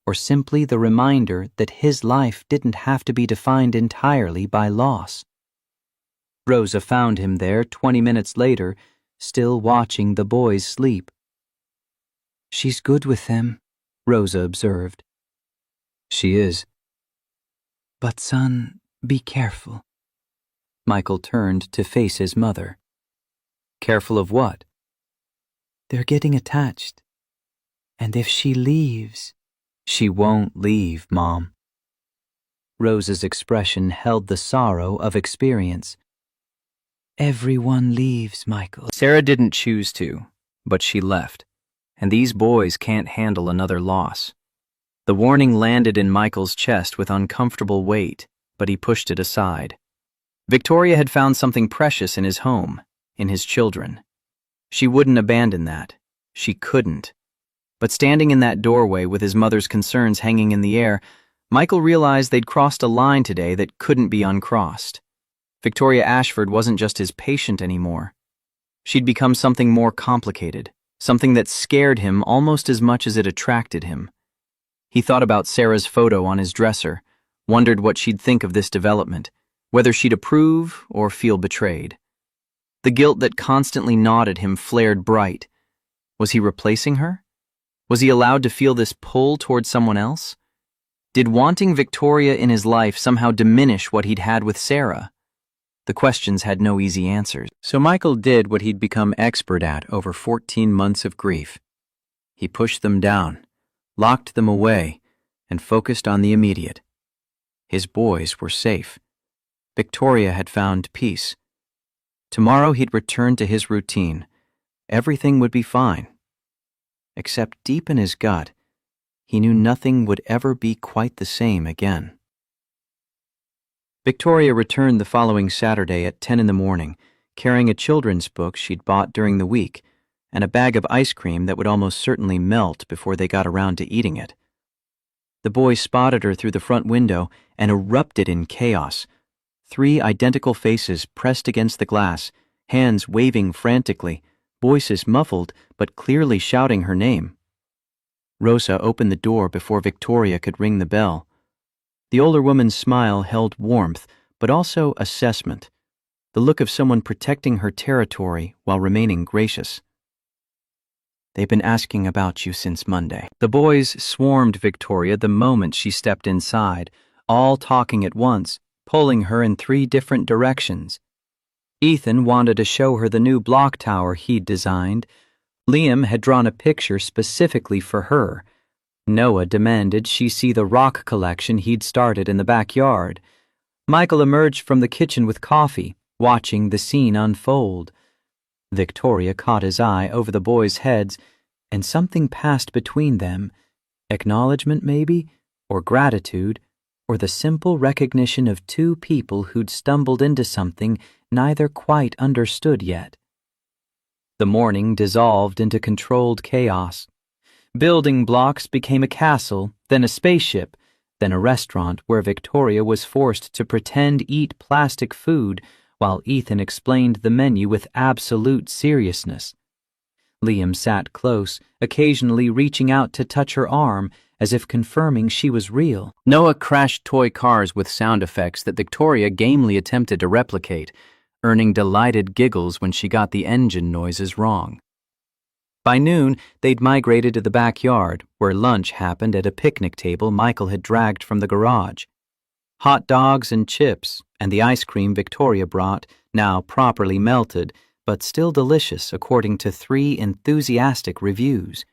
or simply the reminder that his life didn't have to be defined entirely by loss. Rosa found him there 20 minutes later, still watching the boys sleep. She's good with them, Rosa observed. She is. But son, Be careful. Michael turned to face his mother. Careful of what? They're getting attached. And if she leaves... She won't leave, Mom. Rose's expression held the sorrow of experience. Everyone leaves, Michael. Sarah didn't choose to, but she left, and these boys can't handle another loss. The warning landed in Michael's chest with uncomfortable weight, but he pushed it aside. Victoria had found something precious in his home, in his children. She wouldn't abandon that. She couldn't. But standing in that doorway with his mother's concerns hanging in the air, Michael realized they'd crossed a line today that couldn't be uncrossed. Victoria Ashford wasn't just his patient anymore. She'd become something more complicated, something that scared him almost as much as it attracted him. He thought about Sarah's photo on his dresser, wondered what she'd think of this development, whether she'd approve or feel betrayed. The guilt that constantly gnawed at him flared bright. Was he replacing her? Was he allowed to feel this pull toward someone else? Did wanting Victoria in his life somehow diminish what he'd had with Sarah? The questions had no easy answers. So Michael did what he'd become expert at over 14 months of grief. He pushed them down, locked them away, and focused on the immediate. His boys were safe. Victoria had found peace. Tomorrow he'd return to his routine. Everything would be fine. Except deep in his gut, he knew nothing would ever be quite the same again. Victoria returned the following Saturday at 10 in the morning, carrying a children's book she'd bought during the week and a bag of ice cream that would almost certainly melt before they got around to eating it. The boys spotted her through the front window and erupted in chaos. 3 identical faces pressed against the glass, hands waving frantically, voices muffled but clearly shouting her name. Rosa opened the door before Victoria could ring the bell. The older woman's smile held warmth, but also assessment, the look of someone protecting her territory while remaining gracious. They've been asking about you since Monday. The boys swarmed Victoria the moment she stepped inside, all talking at once, pulling her in 3 different directions. Ethan wanted to show her the new block tower he'd designed. Liam had drawn a picture specifically for her. Noah demanded she see the rock collection he'd started in the backyard. Michael emerged from the kitchen with coffee, watching the scene unfold. Victoria caught his eye over the boys' heads, and something passed between them. Acknowledgement, maybe, or gratitude, or the simple recognition of 2 people who'd stumbled into something neither quite understood yet. The morning dissolved into controlled chaos. Building blocks became a castle, then a spaceship, then a restaurant where Victoria was forced to pretend eat plastic food while Ethan explained the menu with absolute seriousness. Liam sat close, occasionally reaching out to touch her arm as if confirming she was real. Noah crashed toy cars with sound effects that Victoria gamely attempted to replicate, earning delighted giggles when she got the engine noises wrong. By noon, they'd migrated to the backyard, where lunch happened at a picnic table Michael had dragged from the garage. Hot dogs and chips, and the ice cream Victoria brought, now properly melted, but still delicious according to 3 enthusiastic reviews.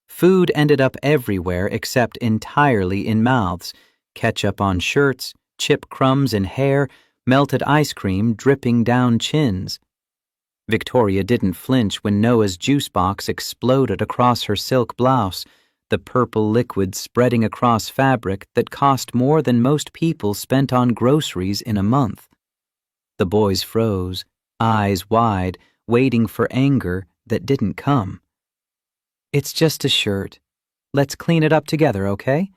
Food ended up everywhere except entirely in mouths, ketchup on shirts, chip crumbs in hair, melted ice cream dripping down chins. Victoria didn't flinch when Noah's juice box exploded across her silk blouse, the purple liquid spreading across fabric that cost more than most people spent on groceries in a month. The boys froze, eyes wide, waiting for anger that didn't come. It's just a shirt. Let's clean it up together, okay?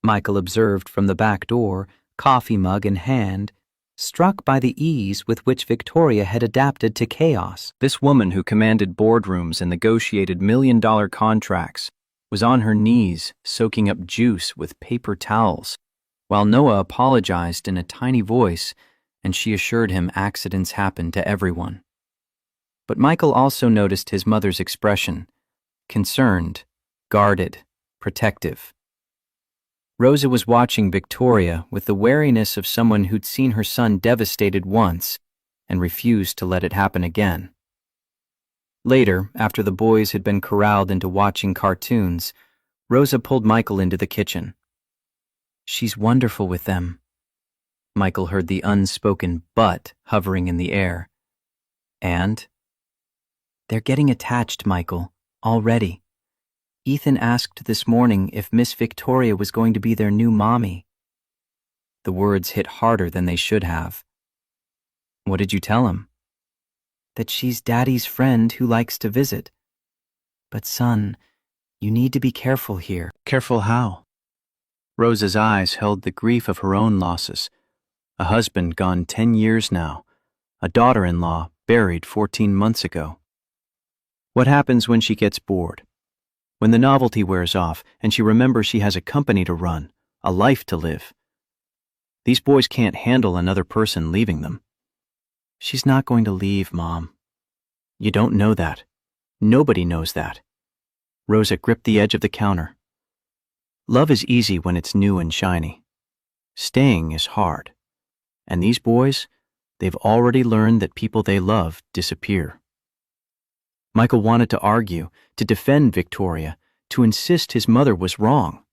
Michael observed from the back door, coffee mug in hand, struck by the ease with which Victoria had adapted to chaos. This woman who commanded boardrooms and negotiated million-dollar contracts was on her knees soaking up juice with paper towels, while Noah apologized in a tiny voice and she assured him accidents happen to everyone. But Michael also noticed his mother's expression, concerned, guarded, protective. Rosa was watching Victoria with the wariness of someone who'd seen her son devastated once and refused to let it happen again. Later, after the boys had been corralled into watching cartoons, Rosa pulled Michael into the kitchen. "She's wonderful with them." Michael heard the unspoken "but" hovering in the air. "And?" "They're getting attached, Michael, already. Ethan asked this morning if Miss Victoria was going to be their new mommy." The words hit harder than they should have. "What did you tell him?" "That she's Daddy's friend who likes to visit. But son, you need to be careful here." Careful how? Rosa's eyes held the grief of her own losses. A husband gone 10 years now. A daughter-in-law buried 14 months ago. What happens when she gets bored? When the novelty wears off and she remembers she has a company to run, a life to live? These boys can't handle another person leaving them. "She's not going to leave, Mom." "You don't know that. Nobody knows that." Rosa gripped the edge of the counter. Love is easy when it's new and shiny. Staying is hard. And these boys, they've already learned that people they love disappear. Michael wanted to argue, to defend Victoria, to insist his mother was wrong.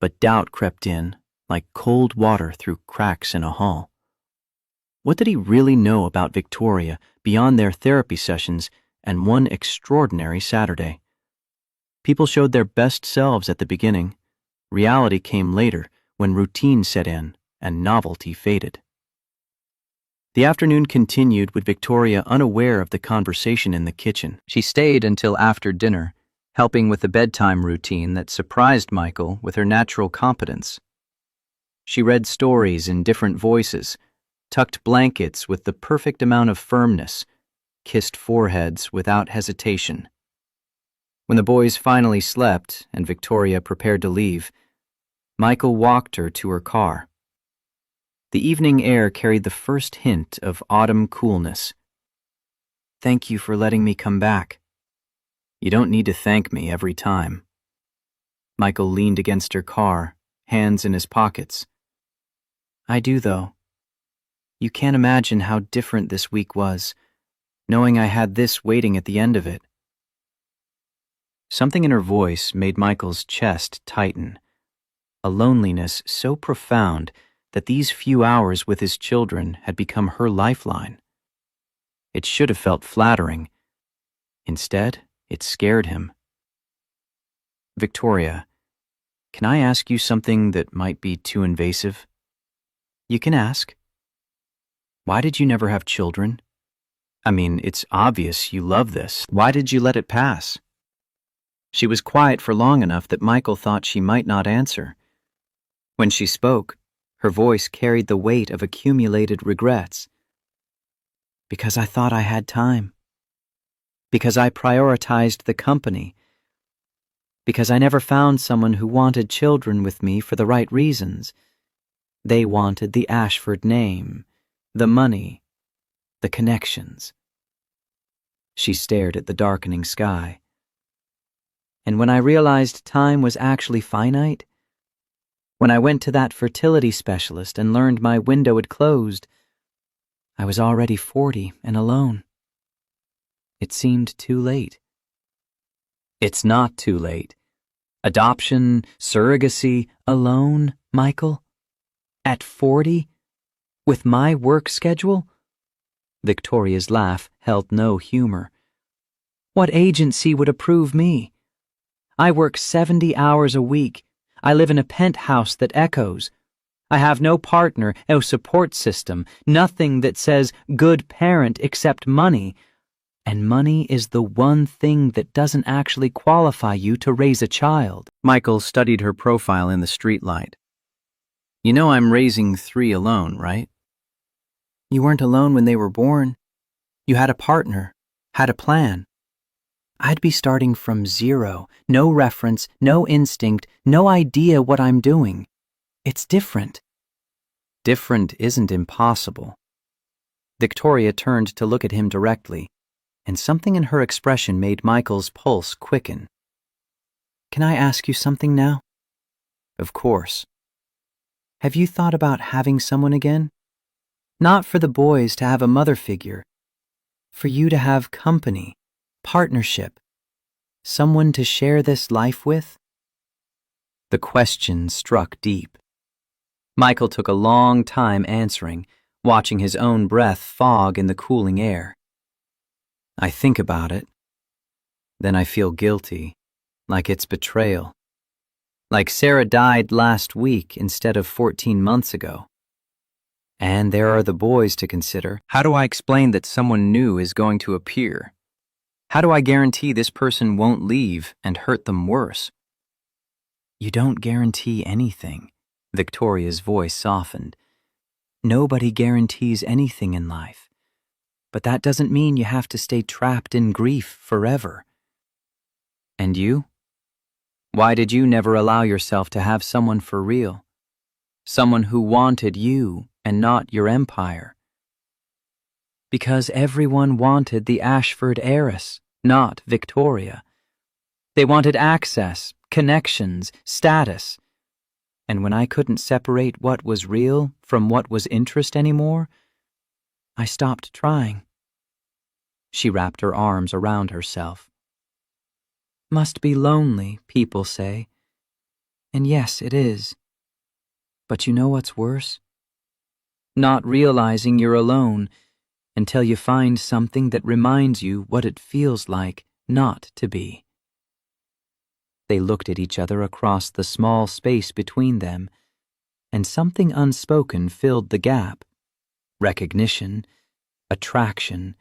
But doubt crept in, like cold water through cracks in a hall. What did he really know about Victoria beyond their therapy sessions and one extraordinary Saturday? People showed their best selves at the beginning. Reality came later when routine set in and novelty faded. The afternoon continued with Victoria unaware of the conversation in the kitchen. She stayed until after dinner, helping with the bedtime routine that surprised Michael with her natural competence. She read stories in different voices, tucked blankets with the perfect amount of firmness, kissed foreheads without hesitation. When the boys finally slept and Victoria prepared to leave, Michael walked her to her car. The evening air carried the first hint of autumn coolness. "Thank you for letting me come back." "You don't need to thank me every time." Michael leaned against her car, hands in his pockets. "I do, though. You can't imagine how different this week was, knowing I had this waiting at the end of it." Something in her voice made Michael's chest tighten, a loneliness so profound that these few hours with his children had become her lifeline. It should have felt flattering. Instead, it scared him. "Victoria, can I ask you something that might be too invasive?" "You can ask." "Why did you never have children? I mean, it's obvious you love this. Why did you let it pass?" She was quiet for long enough that Michael thought she might not answer. When she spoke, her voice carried the weight of accumulated regrets. "Because I thought I had time. Because I prioritized the company. Because I never found someone who wanted children with me for the right reasons. They wanted the Ashford name, the money, the connections." She stared at the darkening sky. "And when I realized time was actually finite, when I went to that fertility specialist and learned my window had closed, I was already 40 and alone. It seemed too late." "It's not too late. Adoption, surrogacy, alone, Michael? At 40? With my work schedule?" Victoria's laugh held no humor. "What agency would approve me? I work 70 hours a week. I live in a penthouse that echoes. I have no partner, no support system, nothing that says good parent except money. And money is the one thing that doesn't actually qualify you to raise a child." Michael studied her profile in the streetlight. "You know I'm raising 3 alone, right?" "You weren't alone when they were born. You had a partner, had a plan. I'd be starting from zero, no reference, no instinct, no idea what I'm doing. It's different." "Different isn't impossible." Victoria turned to look at him directly, and something in her expression made Michael's pulse quicken. "Can I ask you something now?" Of course. Have you thought about having someone again? Not for the boys to have a mother figure, for you to have company, partnership, someone to share this life with? The question struck deep. Michael took a long time answering, watching his own breath fog in the cooling air. I think about it. Then I feel guilty, like it's betrayal. Like Sarah died last week instead of 14 months ago. And there are the boys to consider. How do I explain that someone new is going to appear? How do I guarantee this person won't leave and hurt them worse? You don't guarantee anything. Victoria's voice softened. Nobody guarantees anything in life. But that doesn't mean you have to stay trapped in grief forever. And you? Why did you never allow yourself to have someone for real? Someone who wanted you and not your empire? Because everyone wanted the Ashford heiress, not Victoria. They wanted access, connections, status. And when I couldn't separate what was real from what was interest anymore, I stopped trying. She wrapped her arms around herself. Must be lonely, people say. And yes, it is. But you know what's worse? Not realizing you're alone until you find something that reminds you what it feels like not to be. They looked at each other across the small space between them, and something unspoken filled the gap. Recognition, attraction,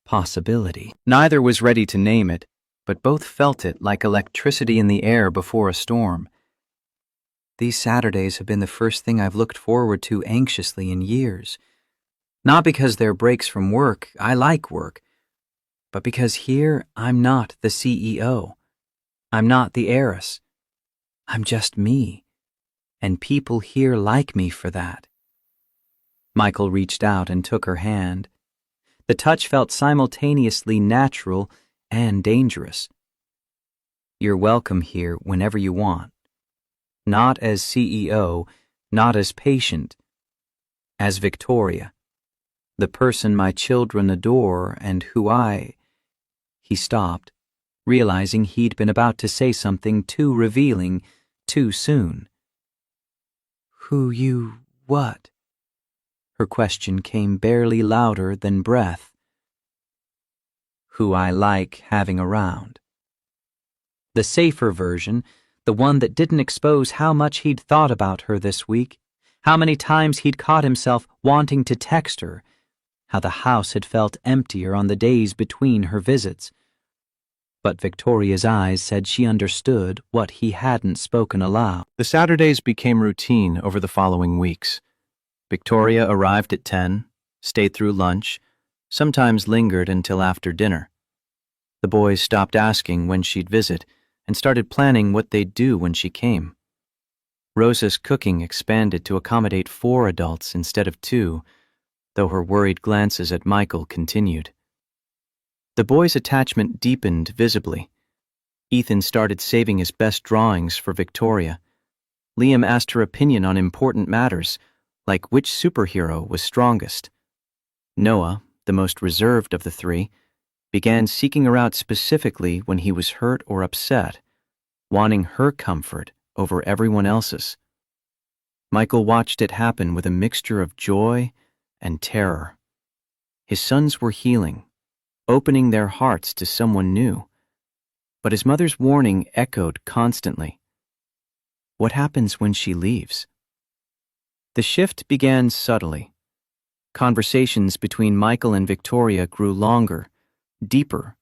possibility. Neither was ready to name it, but both felt it like electricity in the air before a storm. These Saturdays have been the first thing I've looked forward to anxiously in years. Not because they're breaks from work, I like work, but because here I'm not the CEO. I'm not the heiress. I'm just me, and people here like me for that. Michael reached out and took her hand. The touch felt simultaneously natural and dangerous. You're welcome here whenever you want. Not as CEO, not as patient, as Victoria, the person my children adore and who He stopped, realizing he'd been about to say something too revealing too soon. Who you what? Her question came barely louder than breath. Who I like having around. The safer version, the one that didn't expose how much he'd thought about her this week, how many times he'd caught himself wanting to text her, how the house had felt emptier on the days between her visits. But Victoria's eyes said she understood what he hadn't spoken aloud. The Saturdays became routine over the following weeks. Victoria arrived at 10, stayed through lunch, sometimes lingered until after dinner. The boys stopped asking when she'd visit and started planning what they'd do when she came. Rosa's cooking expanded to accommodate 4 adults instead of 2, though her worried glances at Michael continued. The boys' attachment deepened visibly. Ethan started saving his best drawings for Victoria. Liam asked her opinion on important matters, like which superhero was strongest. Noah, the most reserved of the 3, began seeking her out specifically when he was hurt or upset, wanting her comfort over everyone else's. Michael watched it happen with a mixture of joy and terror. His sons were healing, opening their hearts to someone new, but his mother's warning echoed constantly. What happens when she leaves? The shift began subtly. Conversations between Michael and Victoria grew longer, deeper,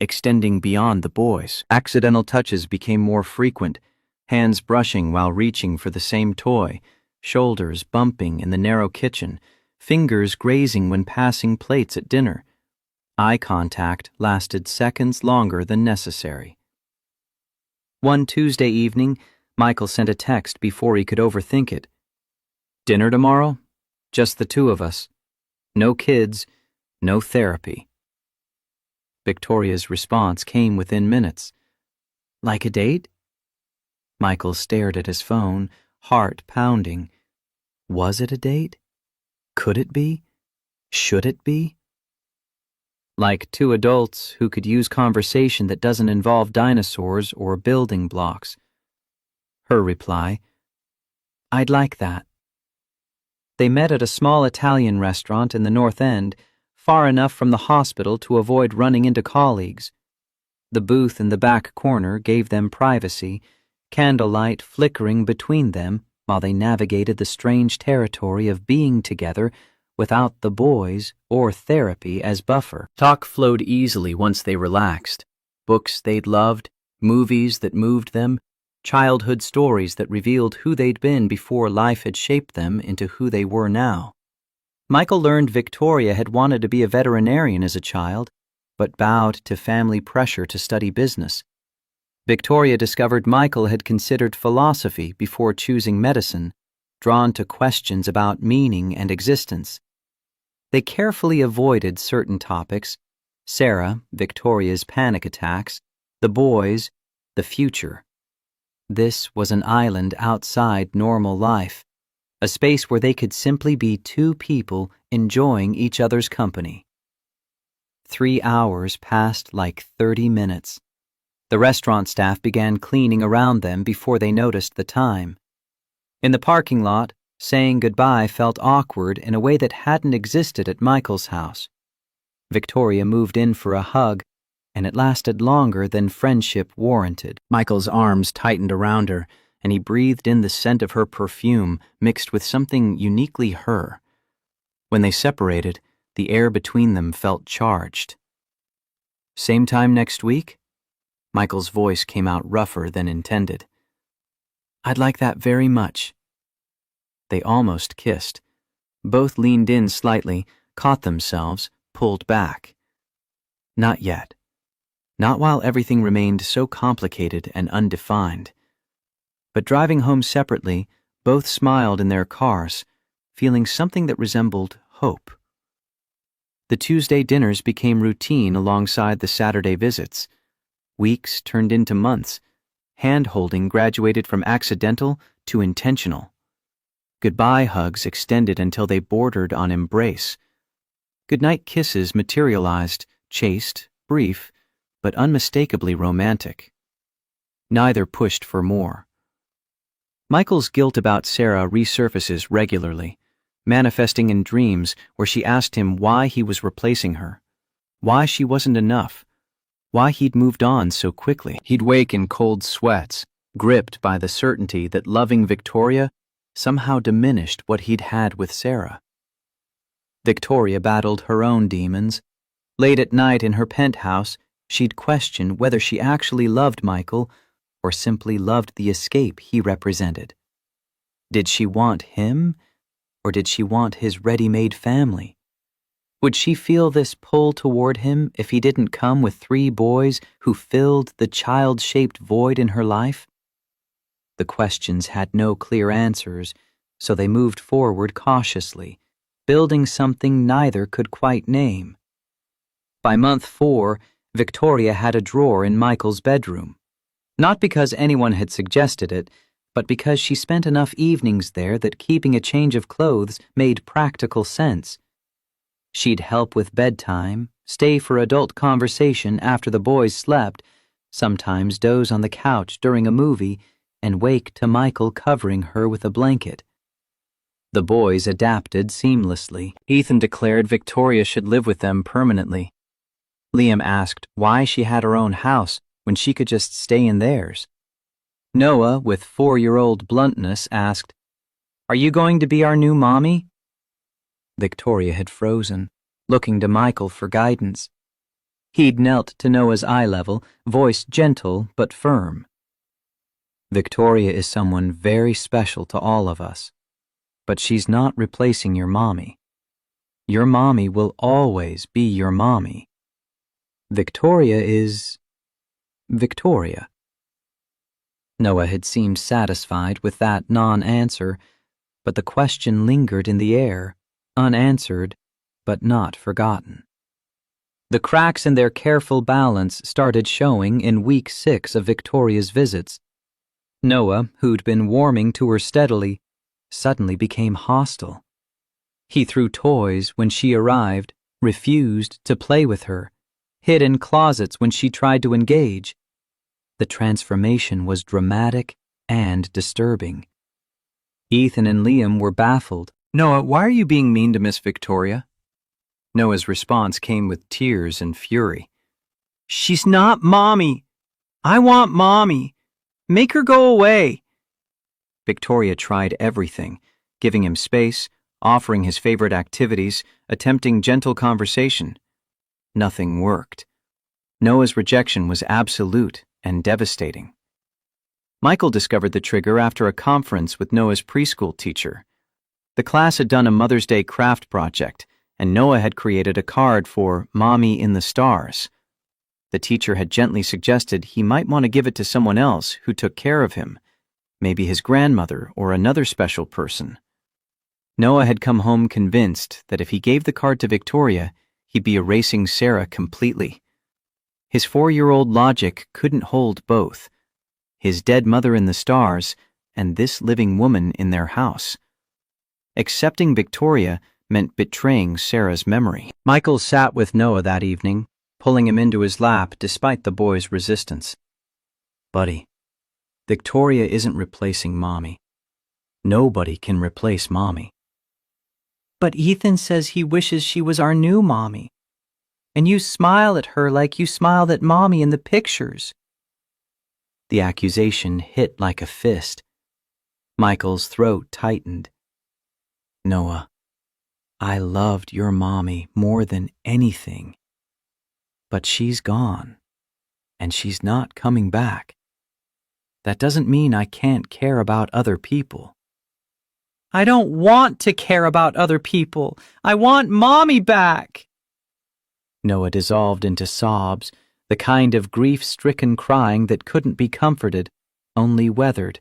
extending beyond the boys. Accidental touches became more frequent, hands brushing while reaching for the same toy, shoulders bumping in the narrow kitchen, fingers grazing when passing plates at dinner. Eye contact lasted seconds longer than necessary. One Tuesday evening, Michael sent a text before he could overthink it. Dinner tomorrow? Just the 2 of us. No kids, no therapy. Victoria's response came within minutes. Like a date? Michael stared at his phone, heart pounding. Was it a date? Could it be? Should it be? Like two adults who could use conversation that doesn't involve dinosaurs or building blocks. Her reply, I'd like that. They met at a small Italian restaurant in the North End, far enough from the hospital to avoid running into colleagues. The booth in the back corner gave them privacy, candlelight flickering between them while they navigated the strange territory of being together without the boys or therapy as buffer. Talk flowed easily once they relaxed. Books they'd loved, movies that moved them, childhood stories that revealed who they'd been before life had shaped them into who they were now. Michael learned Victoria had wanted to be a veterinarian as a child, but bowed to family pressure to study business. Victoria discovered Michael had considered philosophy before choosing medicine, drawn to questions about meaning and existence. They carefully avoided certain topics: Sarah, Victoria's panic attacks, the boys, the future. This was an island outside normal life, a space where they could simply be two people enjoying each other's company. 3 hours passed like 30 minutes. The restaurant staff began cleaning around them before they noticed the time. In the parking lot, saying goodbye felt awkward in a way that hadn't existed at Michael's house. Victoria moved in for a hug, and it lasted longer than friendship warranted. Michael's arms tightened around her, and he breathed in the scent of her perfume mixed with something uniquely her. When they separated, the air between them felt charged. Same time next week? Michael's voice came out rougher than intended. I'd like that very much. They almost kissed. Both leaned in slightly, caught themselves, pulled back. Not yet. Not while everything remained so complicated and undefined. But driving home separately, both smiled in their cars, feeling something that resembled hope. The Tuesday dinners became routine alongside the Saturday visits. Weeks turned into months. Hand-holding graduated from accidental to intentional. Goodbye hugs extended until they bordered on embrace. Goodnight kisses materialized, chaste, brief, but unmistakably romantic. Neither pushed for more. Michael's guilt about Sarah resurfaces regularly, manifesting in dreams where she asked him why he was replacing her, why she wasn't enough, why he'd moved on so quickly. He'd wake in cold sweats, gripped by the certainty that loving Victoria somehow diminished what he'd had with Sarah. Victoria battled her own demons. Late at night in her penthouse, she'd question whether she actually loved Michael or simply loved the escape he represented. Did she want him, or did she want his ready-made family? Would she feel this pull toward him if he didn't come with 3 boys who filled the child-shaped void in her life? The questions had no clear answers, so they moved forward cautiously, building something neither could quite name. By month 4, Victoria had a drawer in Michael's bedroom. Not because anyone had suggested it, but because she spent enough evenings there that keeping a change of clothes made practical sense. She'd help with bedtime, stay for adult conversation after the boys slept, sometimes doze on the couch during a movie, and wake to Michael covering her with a blanket. The boys adapted seamlessly. Ethan declared Victoria should live with them permanently. Liam asked why she had her own house when she could just stay in theirs. Noah, with 4-year-old bluntness, asked, "Are you going to be our new mommy?" Victoria had frozen, looking to Michael for guidance. He'd knelt to Noah's eye level, voice gentle but firm. Victoria is someone very special to all of us, but she's not replacing your mommy. Your mommy will always be your mommy. Victoria is Victoria. Noah had seemed satisfied with that non-answer, but the question lingered in the air, unanswered, but not forgotten. The cracks in their careful balance started showing in week 6 of Victoria's visits. Noah, who'd been warming to her steadily, suddenly became hostile. He threw toys when she arrived, refused to play with her, hid in closets when she tried to engage. The transformation was dramatic and disturbing. Ethan and Liam were baffled. "Noah, why are you being mean to Miss Victoria?" Noah's response came with tears and fury. "She's not Mommy. I want Mommy. Make her go away." Victoria tried everything, giving him space, offering his favorite activities, attempting gentle conversation. Nothing worked. Noah's rejection was absolute and devastating. Michael discovered the trigger after a conference with Noah's preschool teacher. The class had done a Mother's Day craft project, and Noah had created a card for Mommy in the Stars. The teacher had gently suggested he might want to give it to someone else who took care of him, maybe his grandmother or another special person. Noah had come home convinced that if he gave the card to Victoria, he'd be erasing Sarah completely. His 4-year-old logic couldn't hold both. His dead mother in the stars and this living woman in their house. Accepting Victoria meant betraying Sarah's memory. Michael sat with Noah that evening, pulling him into his lap despite the boy's resistance. "Buddy, Victoria isn't replacing Mommy. Nobody can replace Mommy." "But Ethan says he wishes she was our new Mommy. And you smile at her like you smiled at Mommy in the pictures." The accusation hit like a fist. Michael's throat tightened. "Noah, I loved your Mommy more than anything. But she's gone, and she's not coming back. That doesn't mean I can't care about other people." "I don't want to care about other people. I want Mommy back." Noah dissolved into sobs, the kind of grief-stricken crying that couldn't be comforted, only weathered.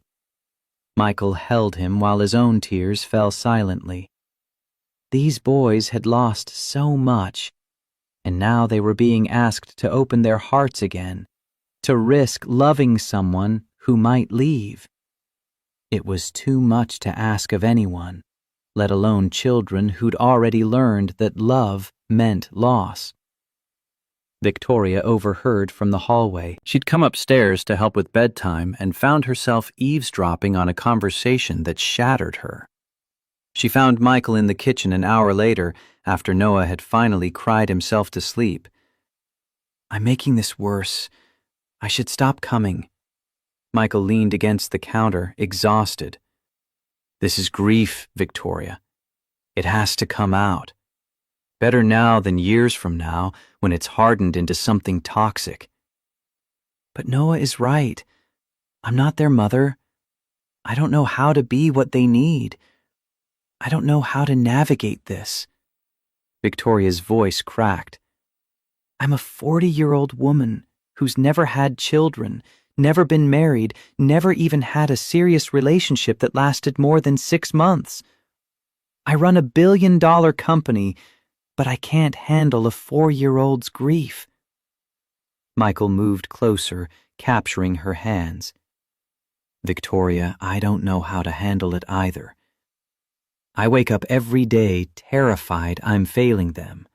Michael held him while his own tears fell silently. These boys had lost so much, and now they were being asked to open their hearts again, to risk loving someone who might leave. It was too much to ask of anyone, let alone children who'd already learned that love meant loss. Victoria overheard from the hallway. She'd come upstairs to help with bedtime and found herself eavesdropping on a conversation that shattered her. She found Michael in the kitchen an hour later, after Noah had finally cried himself to sleep. "I'm making this worse. I should stop coming." Michael leaned against the counter, exhausted. "This is grief, Victoria. It has to come out. Better now than years from now, when it's hardened into something toxic." "But Noah is right. I'm not their mother. I don't know how to be what they need. I don't know how to navigate this." Victoria's voice cracked. "I'm a 40-year-old woman who's never had children, never been married, never even had a serious relationship that lasted more than 6 months. I run a billion-dollar company, but I can't handle a 4-year-old's grief." Michael moved closer, capturing her hands. "Victoria, I don't know how to handle it either. I wake up every day terrified I'm failing them.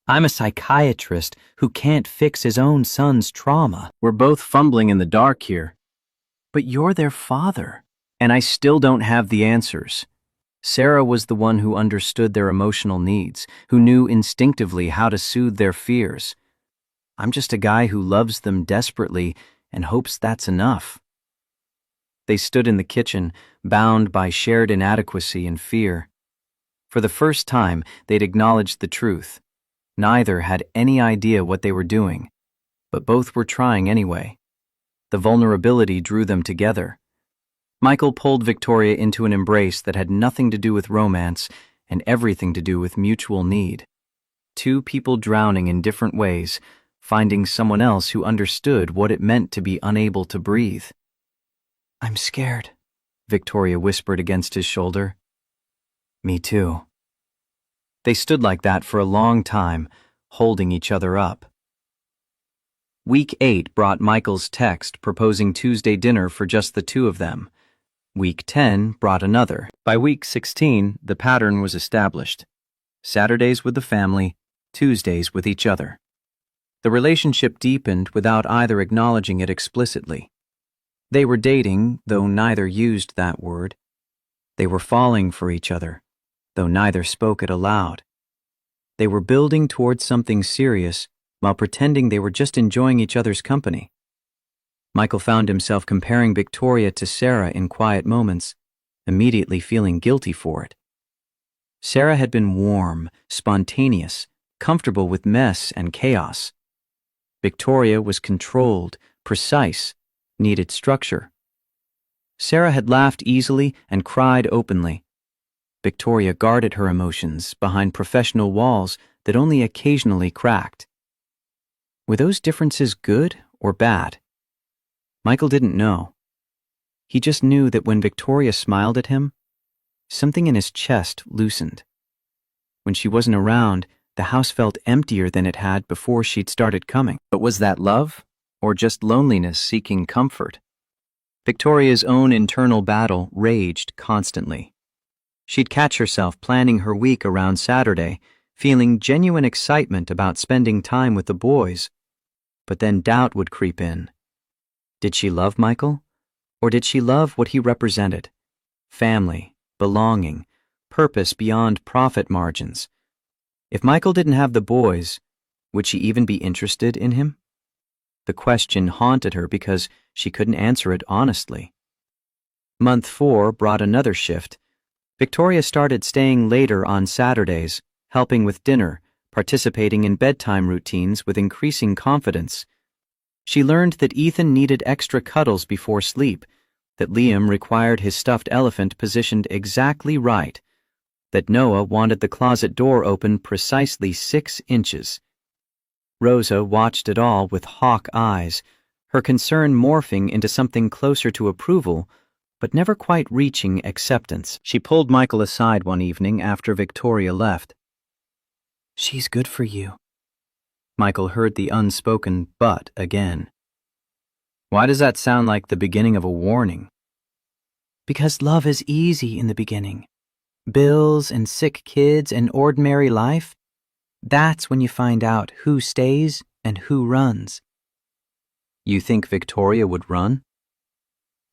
I'm a psychiatrist who can't fix his own son's trauma. We're both fumbling in the dark here. But you're their father, and I still don't have the answers." Sarah was the one who understood their emotional needs, who knew instinctively how to soothe their fears. I'm just a guy who loves them desperately and hopes that's enough. They stood in the kitchen, bound by shared inadequacy and fear. For the first time, they'd acknowledged the truth. Neither had any idea what they were doing, but both were trying anyway. The vulnerability drew them together. Michael pulled Victoria into an embrace that had nothing to do with romance and everything to do with mutual need. Two people drowning in different ways, finding someone else who understood what it meant to be unable to breathe. "I'm scared," Victoria whispered against his shoulder. "Me too." They stood like that for a long time, holding each other up. Week 8 brought Michael's text proposing Tuesday dinner for just the two of them. Week 10 brought another. By week 16, the pattern was established. Saturdays with the family, Tuesdays with each other. The relationship deepened without either acknowledging it explicitly. They were dating, though neither used that word. They were falling for each other, though neither spoke it aloud. They were building towards something serious while pretending they were just enjoying each other's company. Michael found himself comparing Victoria to Sarah in quiet moments, immediately feeling guilty for it. Sarah had been warm, spontaneous, comfortable with mess and chaos. Victoria was controlled, precise, needed structure. Sarah had laughed easily and cried openly. Victoria guarded her emotions behind professional walls that only occasionally cracked. Were those differences good or bad? Michael didn't know. He just knew that when Victoria smiled at him, something in his chest loosened. When she wasn't around, the house felt emptier than it had before she'd started coming. But was that love, or just loneliness seeking comfort? Victoria's own internal battle raged constantly. She'd catch herself planning her week around Saturday, feeling genuine excitement about spending time with the boys. But then doubt would creep in. Did she love Michael? Or did she love what he represented? Family, belonging, purpose beyond profit margins. If Michael didn't have the boys, would she even be interested in him? The question haunted her because she couldn't answer it honestly. Month 4 brought another shift. Victoria started staying later on Saturdays, helping with dinner, participating in bedtime routines with increasing confidence. She learned that Ethan needed extra cuddles before sleep, that Liam required his stuffed elephant positioned exactly right, that Noah wanted the closet door open precisely 6 inches. Rosa watched it all with hawk eyes, her concern morphing into something closer to approval, but never quite reaching acceptance. She pulled Michael aside one evening after Victoria left. "She's good for you." Michael heard the unspoken but again. Why does that sound like the beginning of a warning? Because love is easy in the beginning. Bills and sick kids and ordinary life, that's when you find out who stays and who runs. You think Victoria would run?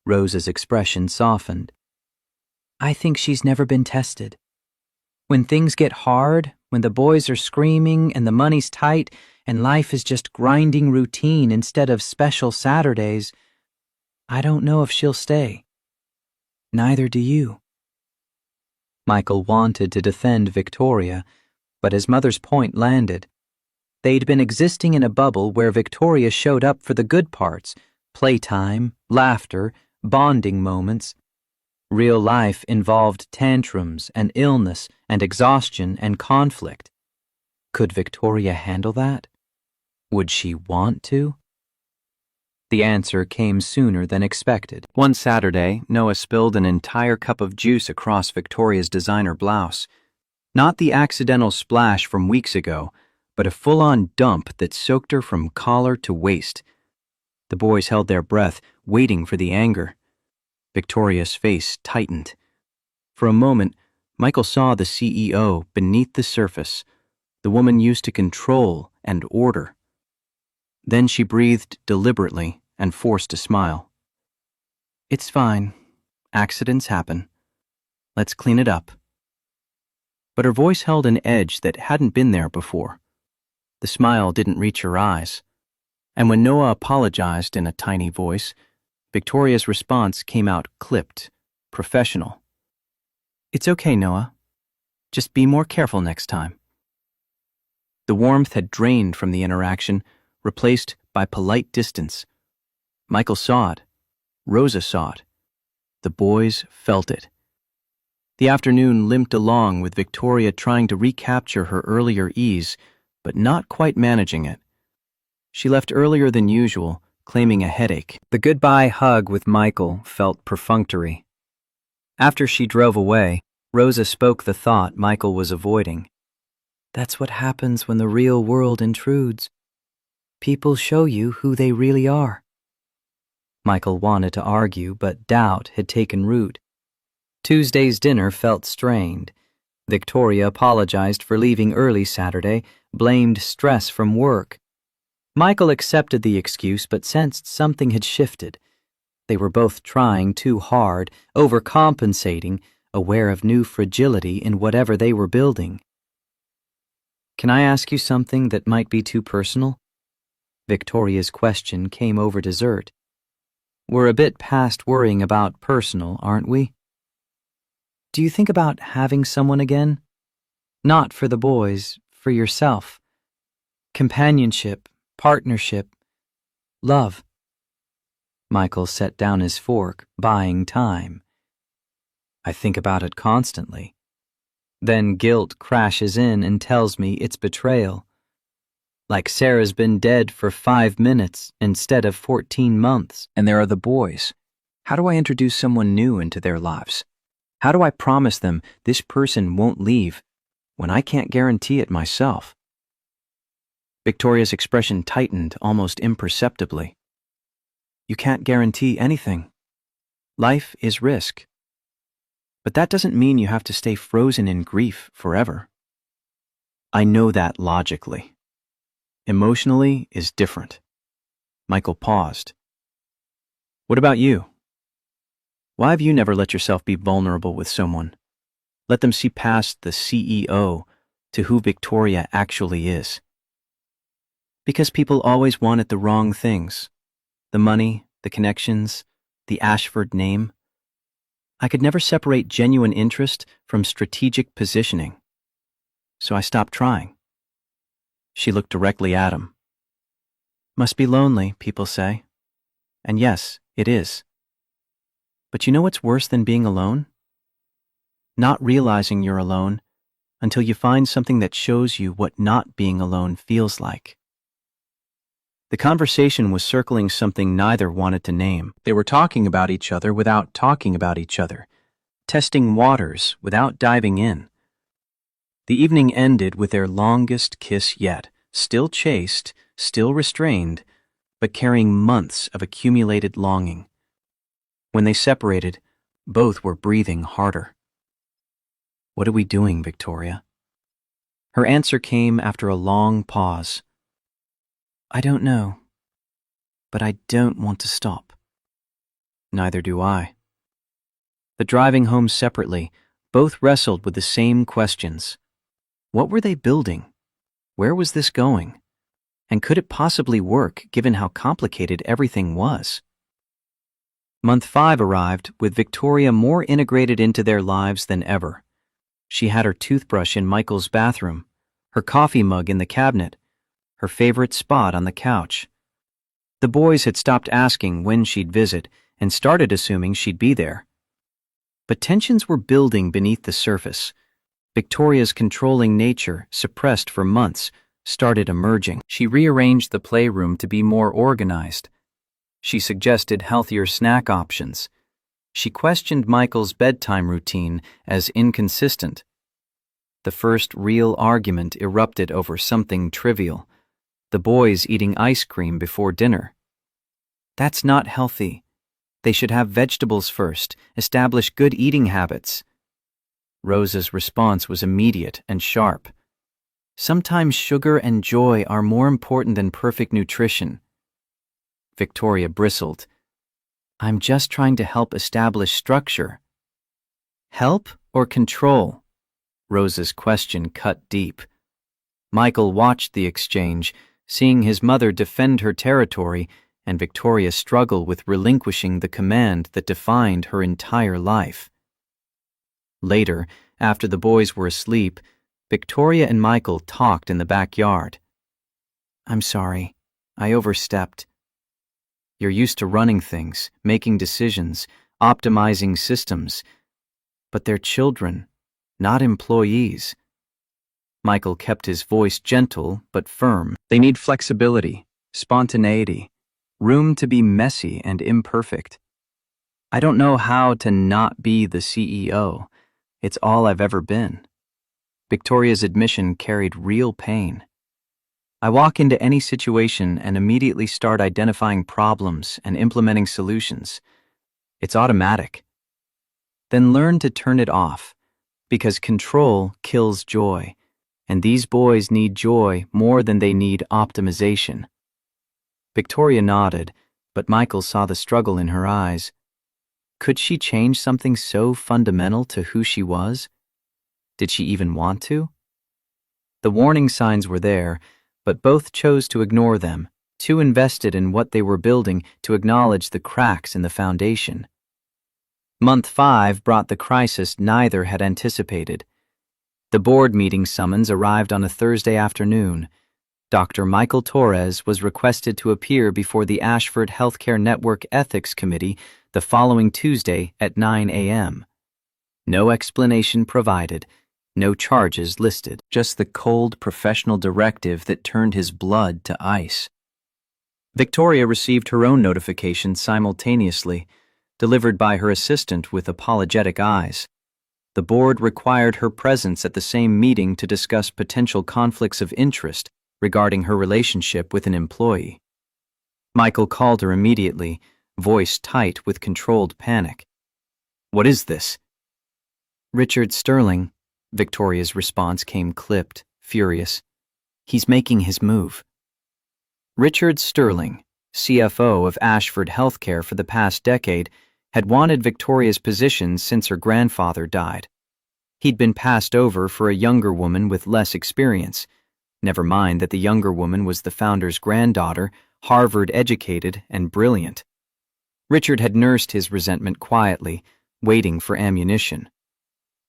Rosa's expression softened. I think she's never been tested. When things get hard, when the boys are screaming and the money's tight and life is just grinding routine instead of special Saturdays, I don't know if she'll stay. Neither do you. Michael wanted to defend Victoria, but his mother's point landed. They'd been existing in a bubble where Victoria showed up for the good parts, playtime, laughter, bonding moments. Real life involved tantrums and illness and exhaustion and conflict. Could Victoria handle that? Would she want to? The answer came sooner than expected. One Saturday, Noah spilled an entire cup of juice across Victoria's designer blouse. Not the accidental splash from weeks ago, but a full-on dump that soaked her from collar to waist. The boys held their breath, waiting for the anger. Victoria's face tightened. For a moment, Michael saw the CEO beneath the surface, the woman used to control and order. Then she breathed deliberately and forced a smile. It's fine. Accidents happen. Let's clean it up. But her voice held an edge that hadn't been there before. The smile didn't reach her eyes. And when Noah apologized in a tiny voice, Victoria's response came out clipped, professional. It's okay, Noah. Just be more careful next time. The warmth had drained from the interaction, replaced by polite distance. Michael saw it. Rosa saw it. The boys felt it. The afternoon limped along with Victoria trying to recapture her earlier ease, but not quite managing it. She left earlier than usual, claiming a headache. The goodbye hug with Michael felt perfunctory. After she drove away, Rosa spoke the thought Michael was avoiding. That's what happens when the real world intrudes. People show you who they really are. Michael wanted to argue, but doubt had taken root. Tuesday's dinner felt strained. Victoria apologized for leaving early Saturday, blamed stress from work. Michael accepted the excuse but sensed something had shifted. They were both trying too hard, overcompensating, aware of new fragility in whatever they were building. "Can I ask you something that might be too personal?" Victoria's question came over dessert. "We're a bit past worrying about personal, aren't we? Do you think about having someone again? Not for the boys, for yourself. Companionship, partnership, love." Michael set down his fork, buying time. "I think about it constantly. Then guilt crashes in and tells me it's betrayal. Like Sarah's been dead for 5 minutes instead of 14 months. And there are the boys. How do I introduce someone new into their lives? How do I promise them this person won't leave when I can't guarantee it myself?" Victoria's expression tightened almost imperceptibly. "You can't guarantee anything. Life is risk. But that doesn't mean you have to stay frozen in grief forever. I know that logically. Emotionally is different." Michael paused. "What about you? Why have you never let yourself be vulnerable with someone? Let them see past the CEO to who Victoria actually is?" "Because people always wanted the wrong things. The money, the connections, the Ashford name. I could never separate genuine interest from strategic positioning. So I stopped trying." She looked directly at him. "Must be lonely, people say. And yes, it is. But you know what's worse than being alone? Not realizing you're alone until you find something that shows you what not being alone feels like." The conversation was circling something neither wanted to name. They were talking about each other without talking about each other, testing waters without diving in. The evening ended with their longest kiss yet, still chaste, still restrained, but carrying months of accumulated longing. When they separated, both were breathing harder. "What are we doing, Victoria?" Her answer came after a long pause. "I don't know, but I don't want to stop." Neither do I. The driving home separately, both wrestled with the same questions. What were they building? Where was this going? And could it possibly work given how complicated everything was? Month 5 arrived with Victoria more integrated into their lives than ever. She had her toothbrush in Michael's bathroom, her coffee mug in the cabinet, her favorite spot on the couch. The boys had stopped asking when she'd visit and started assuming she'd be there. But tensions were building beneath the surface. Victoria's controlling nature, suppressed for months, started emerging. She rearranged the playroom to be more organized. She suggested healthier snack options. She questioned Michael's bedtime routine as inconsistent. The first real argument erupted over something trivial: the boys eating ice cream before dinner. "That's not healthy. They should have vegetables first, establish good eating habits." Rosa's response was immediate and sharp. "Sometimes sugar and joy are more important than perfect nutrition." Victoria bristled. "I'm just trying to help establish structure." "Help or control?" Rosa's question cut deep. Michael watched the exchange, seeing his mother defend her territory and Victoria struggle with relinquishing the command that defined her entire life. Later, after the boys were asleep, Victoria and Michael talked in the backyard. "I'm sorry. I overstepped. You're used to running things, making decisions, optimizing systems. But they're children, not employees." Michael kept his voice gentle but firm. "They need flexibility, spontaneity, room to be messy and imperfect. I don't know how to not be the CEO. It's all I've ever been." Victoria's admission carried real pain. I walk into any situation and immediately start identifying problems and implementing solutions. It's automatic. Then learn to turn it off, because control kills joy, and these boys need joy more than they need optimization. Victoria nodded, but Michael saw the struggle in her eyes. Could she change something so fundamental to who she was? Did she even want to? The warning signs were there, but both chose to ignore them, too invested in what they were building to acknowledge the cracks in the foundation. Month 5 brought the crisis neither had anticipated. The board meeting summons arrived on a Thursday afternoon. Dr. Michael Torres was requested to appear before the Ashford Healthcare Network Ethics Committee the following Tuesday at 9 a.m. No explanation provided, no charges listed, just the cold professional directive that turned his blood to ice. Victoria received her own notification simultaneously, delivered by her assistant with apologetic eyes. The board required her presence at the same meeting to discuss potential conflicts of interest regarding her relationship with an employee. Michael called her immediately, voice tight with controlled panic. "What is this?" "Richard Sterling." Victoria's response came clipped, furious. "He's making his move." Richard Sterling, CFO of Ashford Healthcare for the past decade, had wanted Victoria's position since her grandfather died. He'd been passed over for a younger woman with less experience. Never mind that the younger woman was the founder's granddaughter, Harvard-educated and brilliant. Richard had nursed his resentment quietly, waiting for ammunition.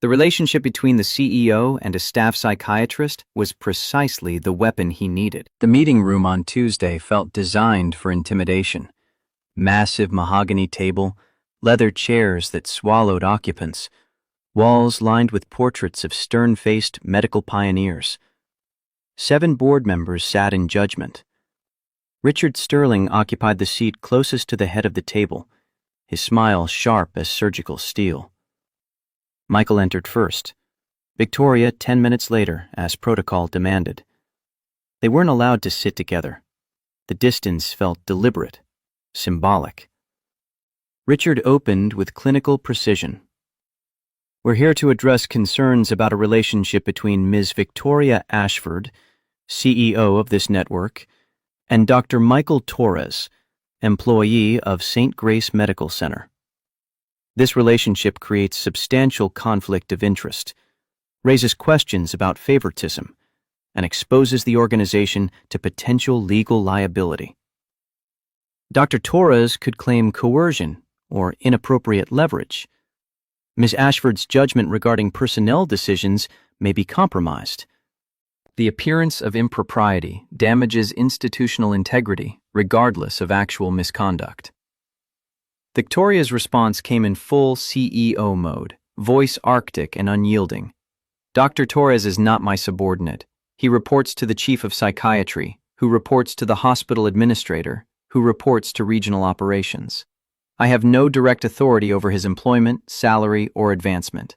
The relationship between the CEO and a staff psychiatrist was precisely the weapon he needed. The meeting room on Tuesday felt designed for intimidation. Massive mahogany table, leather chairs that swallowed occupants, walls lined with portraits of stern-faced medical pioneers. 7 board members sat in judgment. Richard Sterling occupied the seat closest to the head of the table, his smile sharp as surgical steel. Michael entered first. Victoria 10 minutes later, as protocol demanded. They weren't allowed to sit together. The distance felt deliberate, symbolic. Richard opened with clinical precision. "We're here to address concerns about a relationship between Ms. Victoria Ashford, CEO of this network, and Dr. Michael Torres, employee of St. Grace Medical Center. This relationship creates substantial conflict of interest, raises questions about favoritism, and exposes the organization to potential legal liability. Dr. Torres could claim coercion or inappropriate leverage. Ms. Ashford's judgment regarding personnel decisions may be compromised. The appearance of impropriety damages institutional integrity regardless of actual misconduct." Victoria's response came in full CEO mode, voice arctic and unyielding. "Dr. Torres is not my subordinate. He reports to the chief of psychiatry, who reports to the hospital administrator, who reports to regional operations. I have no direct authority over his employment, salary, or advancement.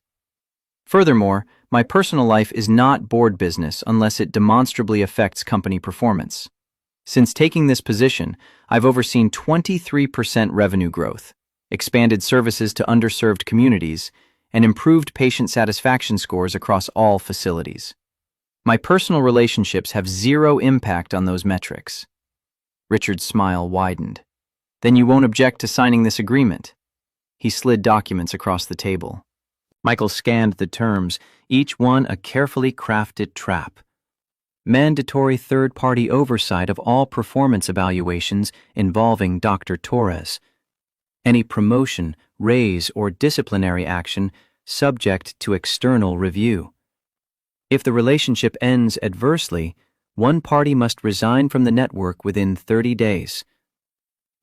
Furthermore, my personal life is not board business unless it demonstrably affects company performance. Since taking this position, I've overseen 23% revenue growth, expanded services to underserved communities, and improved patient satisfaction scores across all facilities. My personal relationships have zero impact on those metrics." Richard's smile widened. "Then you won't object to signing this agreement?" He slid documents across the table. Michael scanned the terms, each one a carefully crafted trap. Mandatory third-party oversight of all performance evaluations involving Dr. Torres. Any promotion, raise, or disciplinary action subject to external review. If the relationship ends adversely, one party must resign from the network within 30 days.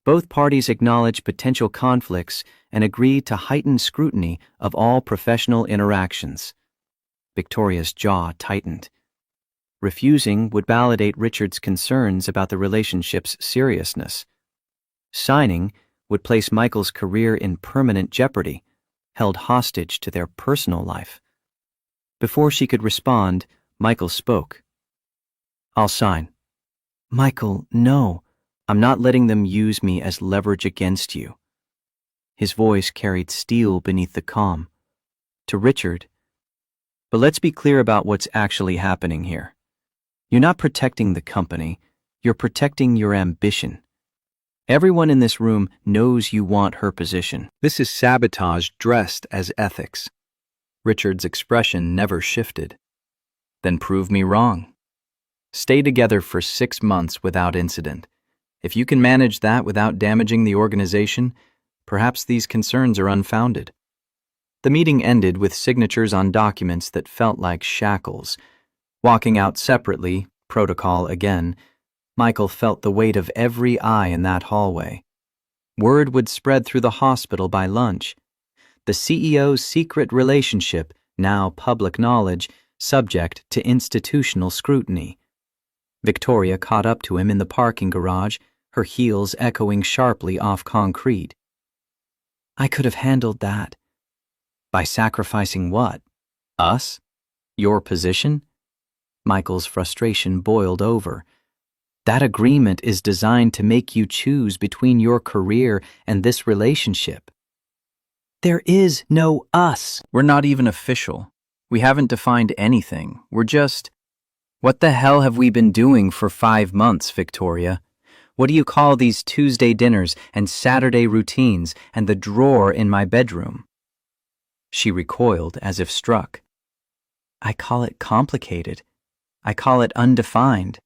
Both parties acknowledge potential conflicts and agree to heightened scrutiny of all professional interactions. Victoria's jaw tightened. Refusing would validate Richard's concerns about the relationship's seriousness. Signing would place Michael's career in permanent jeopardy, held hostage to their personal life. Before she could respond, Michael spoke. "I'll sign. Michael, no. I'm not letting them use me as leverage against you. His voice carried steel beneath the calm. To Richard, but let's be clear about what's actually happening here. You're not protecting the company, you're protecting your ambition. Everyone in this room knows you want her position. This is sabotage dressed as ethics. Richard's expression never shifted. Then prove me wrong. Stay together for 6 months without incident. If you can manage that without damaging the organization, perhaps these concerns are unfounded. The meeting ended with signatures on documents that felt like shackles. Walking out separately, protocol again, Michael felt the weight of every eye in that hallway. Word would spread through the hospital by lunch. The CEO's secret relationship, now public knowledge, subject to institutional scrutiny. Victoria caught up to him in the parking garage, her heels echoing sharply off concrete. I could have handled that. By sacrificing what? Us? Your position? Michael's frustration boiled over. That agreement is designed to make you choose between your career and this relationship. There is no us. We're not even official. We haven't defined anything. We're just... What the hell have we been doing for 5 months, Victoria? What do you call these Tuesday dinners and Saturday routines and the drawer in my bedroom? She recoiled as if struck. I call it complicated. I call it undefined.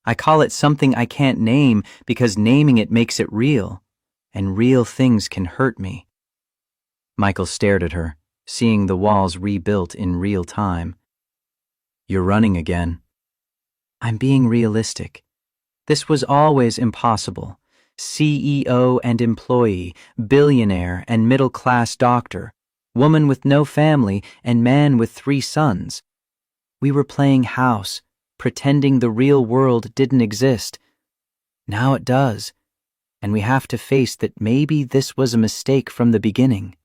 I call it something I can't name because naming it makes it real, and real things can hurt me. Michael stared at her, seeing the walls rebuilt in real time. You're running again. I'm being realistic. This was always impossible. CEO and employee, billionaire and middle-class doctor, woman with no family and man with 3 sons. We were playing house, pretending the real world didn't exist. Now it does, and we have to face that maybe this was a mistake from the beginning.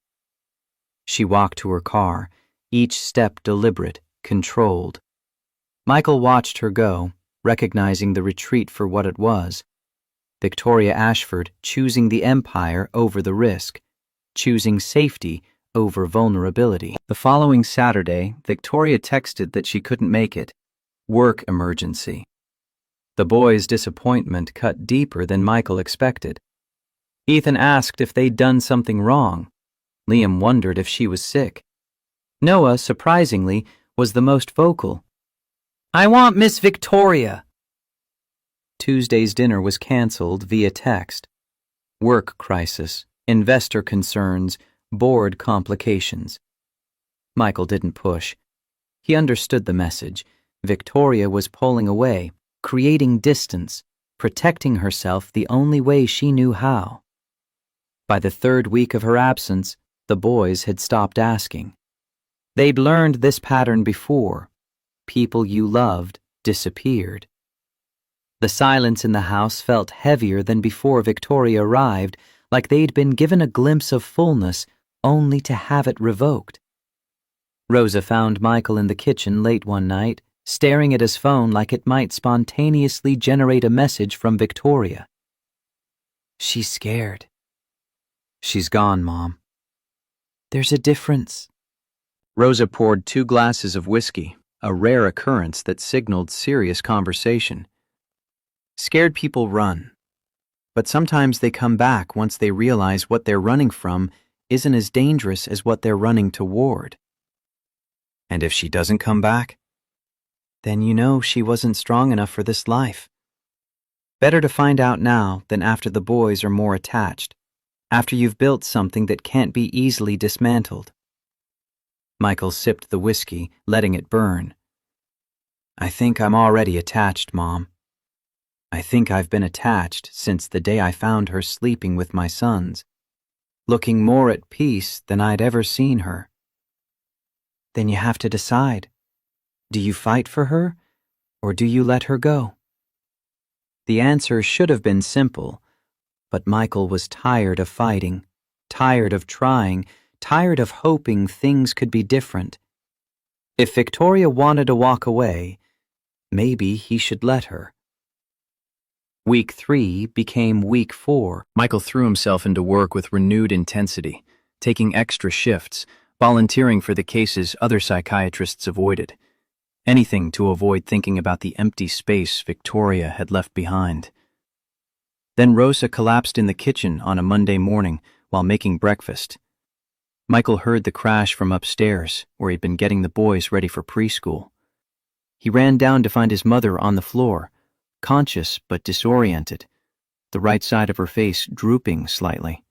She walked to her car, each step deliberate, controlled. Michael watched her go, recognizing the retreat for what it was. Victoria Ashford choosing the empire over the risk, choosing safety over vulnerability. The following Saturday, Victoria texted that she couldn't make it. Work emergency. The boys' disappointment cut deeper than Michael expected. Ethan asked if they'd done something wrong. Liam wondered if she was sick. Noah, surprisingly, was the most vocal. I want Miss Victoria. Tuesday's dinner was canceled via text. Work crisis, investor concerns, board complications. Michael didn't push. He understood the message. Victoria was pulling away, creating distance, protecting herself the only way she knew how. By the 3rd week of her absence, the boys had stopped asking. They'd learned this pattern before. People you loved disappeared. The silence in the house felt heavier than before Victoria arrived, like they'd been given a glimpse of fullness only to have it revoked. Rosa found Michael in the kitchen late one night, staring at his phone like it might spontaneously generate a message from Victoria. She's scared. She's gone, Mom. There's a difference. Rosa poured 2 glasses of whiskey, a rare occurrence that signaled serious conversation. Scared people run, but sometimes they come back once they realize what they're running from isn't as dangerous as what they're running toward. And if she doesn't come back, then you know she wasn't strong enough for this life. Better to find out now than after the boys are more attached, after you've built something that can't be easily dismantled. Michael sipped the whiskey, letting it burn. I think I'm already attached, Mom. I think I've been attached since the day I found her sleeping with my sons, looking more at peace than I'd ever seen her. Then you have to decide. Do you fight for her, or do you let her go? The answer should have been simple, but Michael was tired of fighting, tired of trying, tired of hoping things could be different. If Victoria wanted to walk away, maybe he should let her. Week 3 became week 4. Michael threw himself into work with renewed intensity, taking extra shifts, volunteering for the cases other psychiatrists avoided. Anything to avoid thinking about the empty space Victoria had left behind. Then Rosa collapsed in the kitchen on a Monday morning while making breakfast. Michael heard the crash from upstairs, where he'd been getting the boys ready for preschool. He ran down to find his mother on the floor, conscious but disoriented, the right side of her face drooping slightly.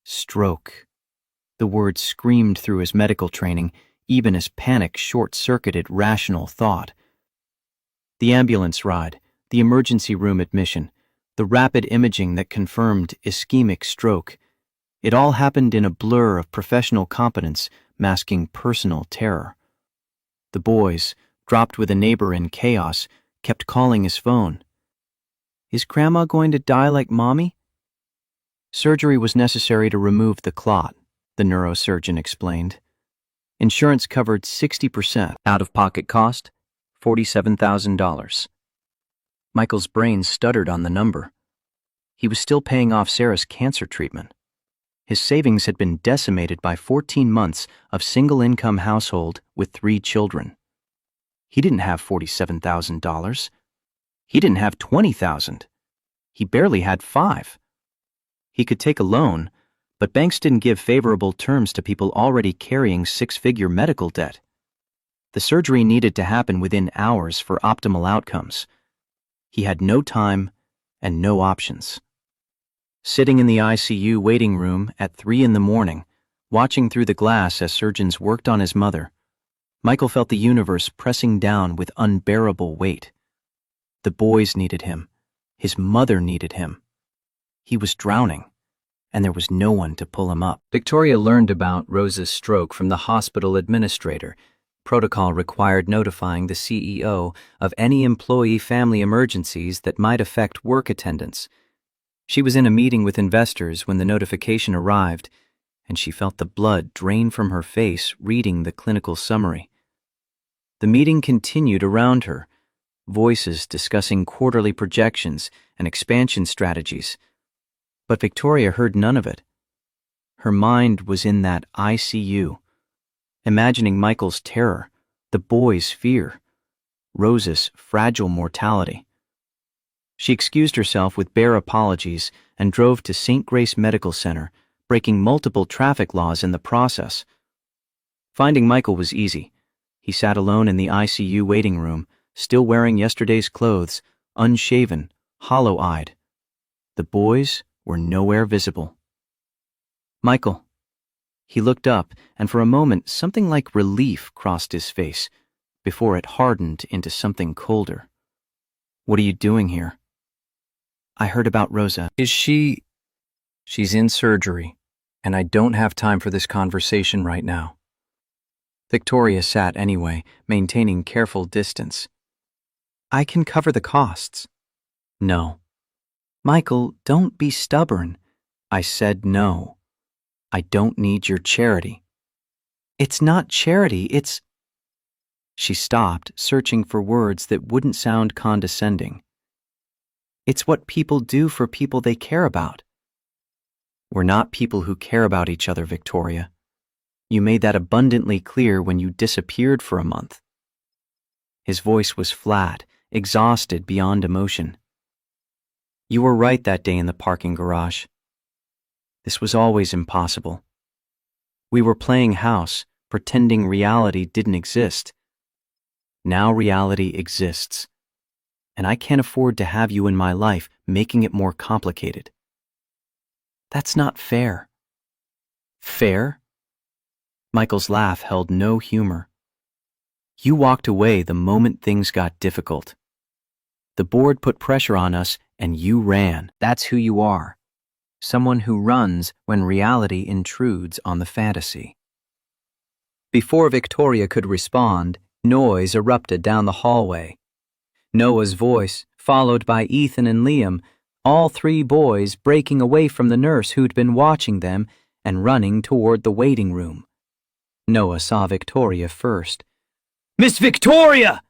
Stroke. The word screamed through his medical training, even as panic short-circuited rational thought. The ambulance ride, the emergency room admission, the rapid imaging that confirmed ischemic stroke. It all happened in a blur of professional competence masking personal terror. The boys, dropped with a neighbor in chaos, kept calling his phone. Is Grandma going to die like Mommy? Surgery was necessary to remove the clot, the neurosurgeon explained. Insurance covered 60%. Out-of-pocket cost, $47,000. Michael's brain stuttered on the number. He was still paying off Sarah's cancer treatment. His savings had been decimated by 14 months of single-income household with 3 children. He didn't have $47,000. He didn't have $20,000. He barely had 5. He could take a loan, but banks didn't give favorable terms to people already carrying 6-figure medical debt. The surgery needed to happen within hours for optimal outcomes. He had no time and no options. Sitting in the ICU waiting room at 3 a.m, watching through the glass as surgeons worked on his mother, Michael felt the universe pressing down with unbearable weight. The boys needed him. His mother needed him. He was drowning, and there was no one to pull him up. Victoria learned about Rosa's stroke from the hospital administrator. Protocol required notifying the CEO of any employee family emergencies that might affect work attendance. She was in a meeting with investors when the notification arrived, and she felt the blood drain from her face reading the clinical summary. The meeting continued around her, voices discussing quarterly projections and expansion strategies. But Victoria heard none of it. Her mind was in that ICU, imagining Michael's terror, the boys' fear, Rosa's fragile mortality. She excused herself with bare apologies and drove to St. Grace Medical Center, breaking multiple traffic laws in the process. Finding Michael was easy. He sat alone in the ICU waiting room, still wearing yesterday's clothes, unshaven, hollow-eyed. The boys were nowhere visible. Michael. He looked up, and for a moment something like relief crossed his face, before it hardened into something colder. What are you doing here? I heard about Rosa. Is she... She's in surgery, and I don't have time for this conversation right now. Victoria sat anyway, maintaining careful distance. I can cover the costs. No. Michael, don't be stubborn. I said no. I don't need your charity. It's not charity, it's... She stopped, searching for words that wouldn't sound condescending. It's what people do for people they care about. We're not people who care about each other, Victoria. You made that abundantly clear when you disappeared for a month. His voice was flat, exhausted beyond emotion. You were right that day in the parking garage. This was always impossible. We were playing house, pretending reality didn't exist. Now reality exists, and I can't afford to have you in my life making it more complicated. That's not fair. Fair? Michael's laugh held no humor. You walked away the moment things got difficult. The board put pressure on us, and you ran. That's who you are. Someone who runs when reality intrudes on the fantasy. Before Victoria could respond, noise erupted down the hallway. Noah's voice, followed by Ethan and Liam, all 3 boys breaking away from the nurse who'd been watching them and running toward the waiting room. Noah saw Victoria first. Miss Victoria!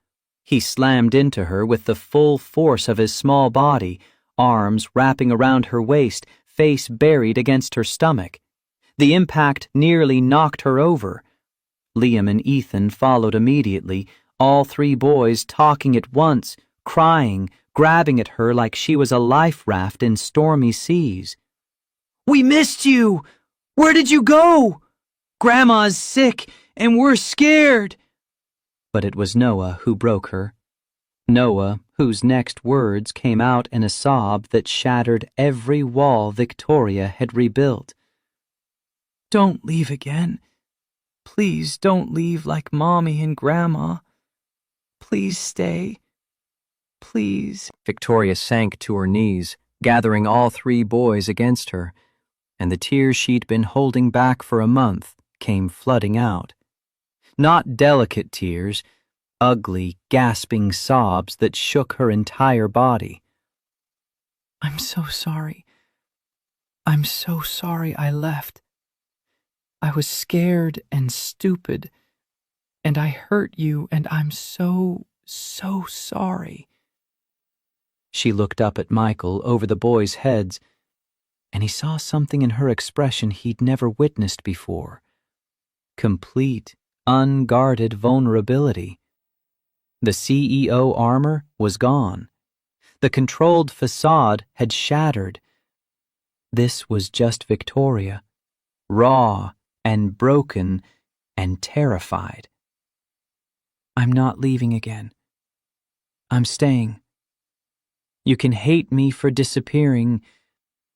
He slammed into her with the full force of his small body, arms wrapping around her waist, face buried against her stomach. The impact nearly knocked her over. Liam and Ethan followed immediately, all three boys talking at once, crying, grabbing at her like she was a life raft in stormy seas. "We missed you! Where did you go? Grandma's sick and we're scared." But it was Noah who broke her. Noah, whose next words came out in a sob that shattered every wall Victoria had rebuilt. "Don't leave again. Please don't leave like Mommy and Grandma. Please stay. Please." Victoria sank to her knees, gathering all three boys against her, and the tears she'd been holding back for a month came flooding out. Not delicate tears, ugly, gasping sobs that shook her entire body. "I'm so sorry. I'm so sorry I left. I was scared and stupid, and I hurt you, and I'm so sorry." She looked up at Michael over the boys' heads, and he saw something in her expression he'd never witnessed before. Complete, unguarded vulnerability. The CEO armor was gone. The controlled facade had shattered. This was just Victoria, raw and broken and terrified. "I'm not leaving again. I'm staying. You can hate me for disappearing.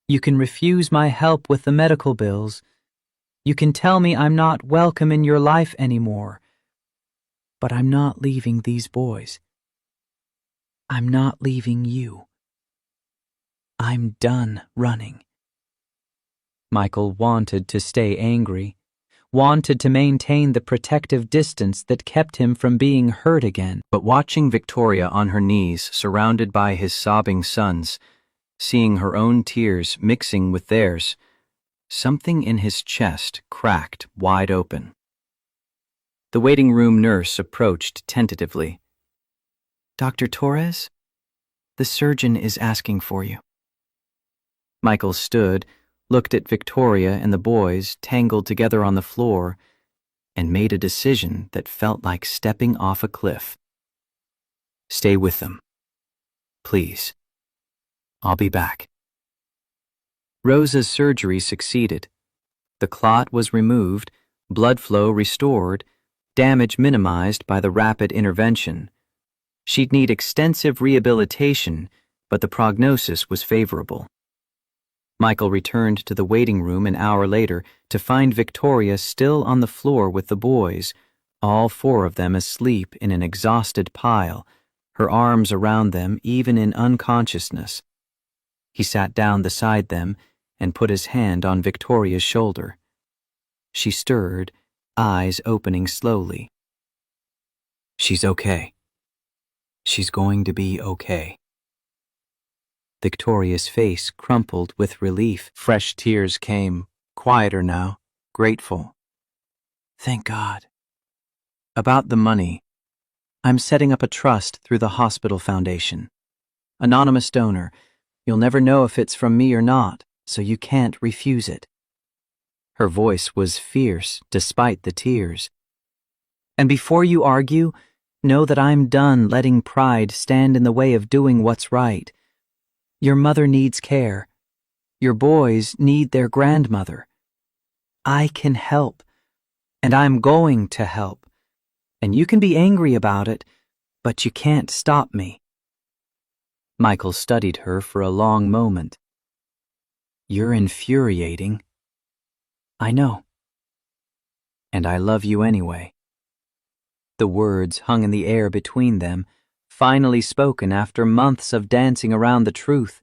You can refuse my help with the medical bills. You can tell me I'm not welcome in your life anymore. But I'm not leaving these boys. I'm not leaving you. I'm done running." Michael wanted to stay angry, wanted to maintain the protective distance that kept him from being hurt again. But watching Victoria on her knees, surrounded by his sobbing sons, seeing her own tears mixing with theirs, something in his chest cracked wide open. The waiting room nurse approached tentatively. "Dr. Torres, the surgeon is asking for you." Michael stood, looked at Victoria and the boys tangled together on the floor, and made a decision that felt like stepping off a cliff. "Stay with them. Please. I'll be back." Rosa's surgery succeeded. The clot was removed, blood flow restored, damage minimized by the rapid intervention. She'd need extensive rehabilitation, but the prognosis was favorable. Michael returned to the waiting room an hour later to find Victoria still on the floor with the boys, all four of them asleep in an exhausted pile, her arms around them even in unconsciousness. He sat down beside them and put his hand on Victoria's shoulder. She stirred, eyes opening slowly. "She's okay. She's going to be okay." Victoria's face crumpled with relief. Fresh tears came, quieter now, grateful. "Thank God." "About the money. I'm setting up a trust through the hospital foundation. Anonymous donor. You'll never know if it's from me or not, so you can't refuse it." Her voice was fierce despite the tears. "And before you argue, know that I'm done letting pride stand in the way of doing what's right. Your mother needs care. Your boys need their grandmother. I can help, and I'm going to help. And you can be angry about it, but you can't stop me." Michael studied her for a long moment. "You're infuriating." "I know. And I love you anyway." The words hung in the air between them, finally spoken after months of dancing around the truth.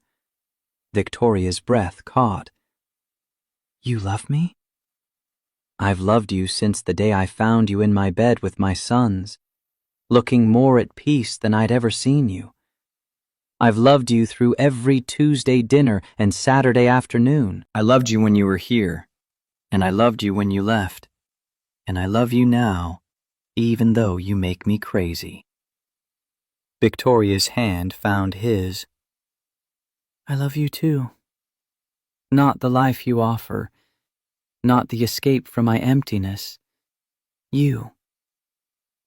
Victoria's breath caught. "You love me?" "I've loved you since the day I found you in my bed with my sons, looking more at peace than I'd ever seen you. I've loved you through every Tuesday dinner and Saturday afternoon. I loved you when you were here, and I loved you when you left, and I love you now, even though you make me crazy." Victoria's hand found his. I love you too. Not the life you offer, not the escape from my emptiness. You.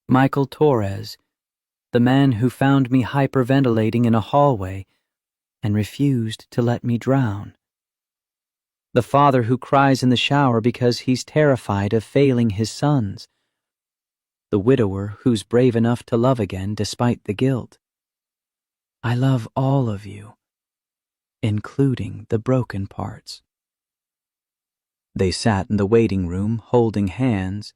Michael Torres, the man who found me hyperventilating in a hallway and refused to let me drown. The father who cries in the shower because he's terrified of failing his sons. The widower who's brave enough to love again despite the guilt. I love all of you, including the broken parts. They sat in the waiting room holding hands,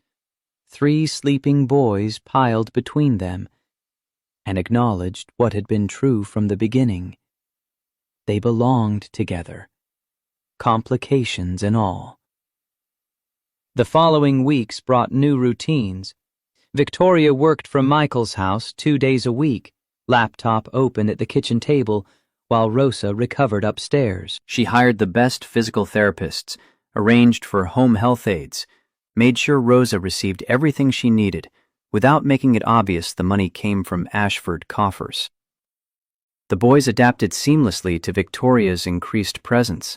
3 sleeping boys piled between them, and acknowledged what had been true from the beginning. They belonged together, complications and all. The following weeks brought new routines. Victoria worked from Michael's house 2 days a week, laptop open at the kitchen table, while Rosa recovered upstairs. She hired the best physical therapists, arranged for home health aides, made sure Rosa received everything she needed, without making it obvious the money came from Ashford coffers. The boys adapted seamlessly to Victoria's increased presence.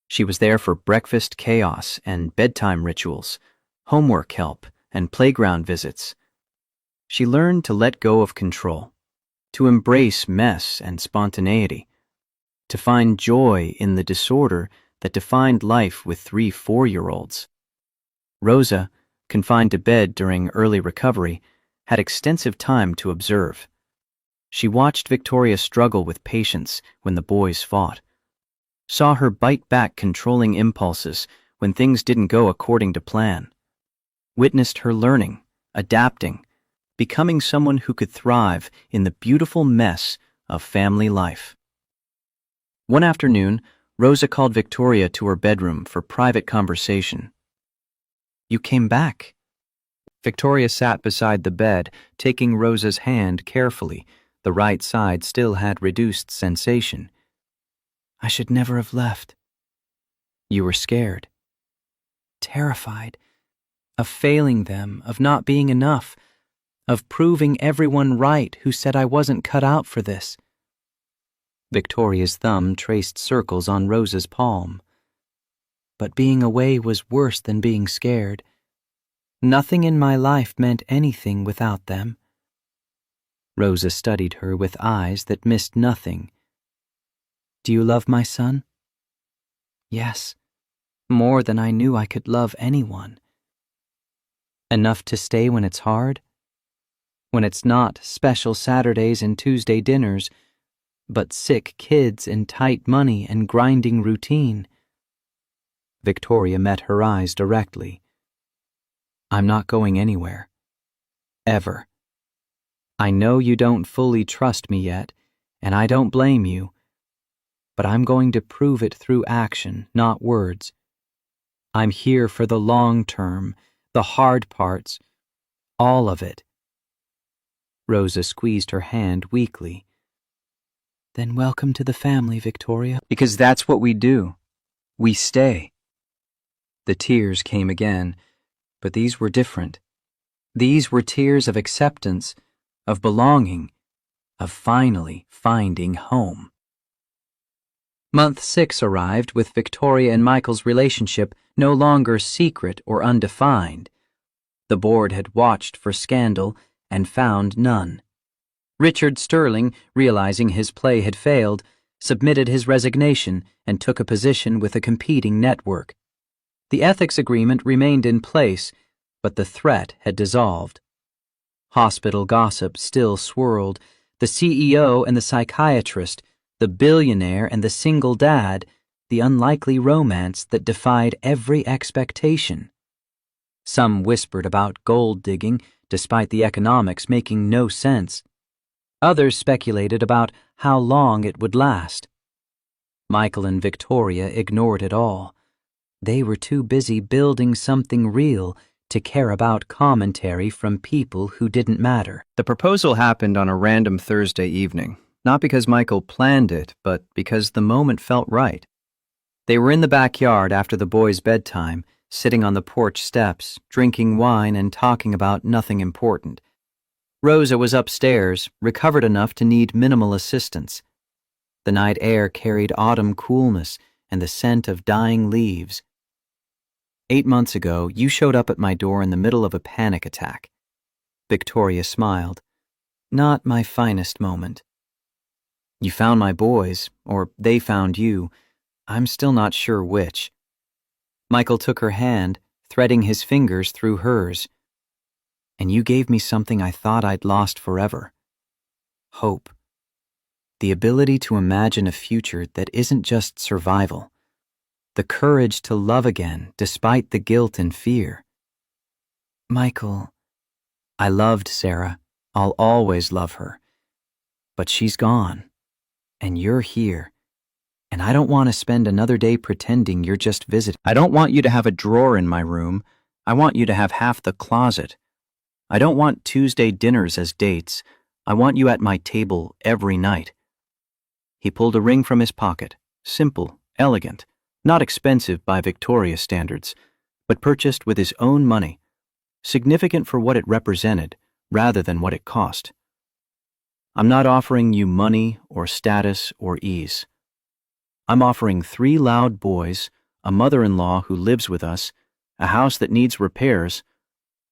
She was there for breakfast chaos and bedtime rituals, homework help, and playground visits. She learned to let go of control, to embrace mess and spontaneity, to find joy in the disorder that defined life with 3 4-year-olds. Rosa, confined to bed during early recovery, had extensive time to observe. She watched Victoria struggle with patience when the boys fought, saw her bite back controlling impulses when things didn't go according to plan, witnessed her learning, adapting, becoming someone who could thrive in the beautiful mess of family life. One afternoon, Rosa called Victoria to her bedroom for private conversation. You came back. Victoria sat beside the bed, taking Rosa's hand carefully. The right side still had reduced sensation. I should never have left. You were scared. Terrified. Of failing them, of not being enough, of proving everyone right who said I wasn't cut out for this. Victoria's thumb traced circles on Rosa's palm. But being away was worse than being scared. Nothing in my life meant anything without them. Rosa studied her with eyes that missed nothing. Do you love my son? Yes, more than I knew I could love anyone. Enough to stay when it's hard? When it's not special Saturdays and Tuesday dinners, but sick kids and tight money and grinding routine. Victoria met her eyes directly. I'm not going anywhere. Ever. I know you don't fully trust me yet, and I don't blame you, but I'm going to prove it through action, not words. I'm here for the long term, the hard parts, all of it. Rosa squeezed her hand weakly. Then welcome to the family, Victoria. Because that's what we do. We stay. The tears came again, but these were different. These were tears of acceptance, of belonging, of finally finding home. Month 6 arrived with Victoria and Michael's relationship no longer secret or undefined. The board had watched for scandal and found none. Richard Sterling, realizing his play had failed, submitted his resignation and took a position with a competing network. The ethics agreement remained in place, but the threat had dissolved. Hospital gossip still swirled. The CEO and the psychiatrist, the billionaire and the single dad, the unlikely romance that defied every expectation. Some whispered about gold digging, despite the economics making no sense. Others speculated about how long it would last. Michael and Victoria ignored it all. They were too busy building something real to care about commentary from people who didn't matter. The proposal happened on a random Thursday evening, not because Michael planned it, but because the moment felt right. They were in the backyard after the boys' bedtime, sitting on the porch steps, drinking wine and talking about nothing important. Rosa was upstairs, recovered enough to need minimal assistance. The night air carried autumn coolness and the scent of dying leaves. 8 months ago, you showed up at my door in the middle of a panic attack. Victoria smiled. Not my finest moment. You found my boys, or they found you. I'm still not sure which. Michael took her hand, threading his fingers through hers. And you gave me something I thought I'd lost forever. Hope. The ability to imagine a future that isn't just survival. The courage to love again despite the guilt and fear. Michael, I loved Sarah. I'll always love her. But she's gone. And you're here. And I don't want to spend another day pretending you're just visiting. I don't want you to have a drawer in my room. I want you to have half the closet. I don't want Tuesday dinners as dates. I want you at my table every night. He pulled a ring from his pocket. Simple, elegant, not expensive by Victoria standards, but purchased with his own money. Significant for what it represented, rather than what it cost. I'm not offering you money or status or ease. I'm offering 3 loud boys, a mother-in-law who lives with us, a house that needs repairs,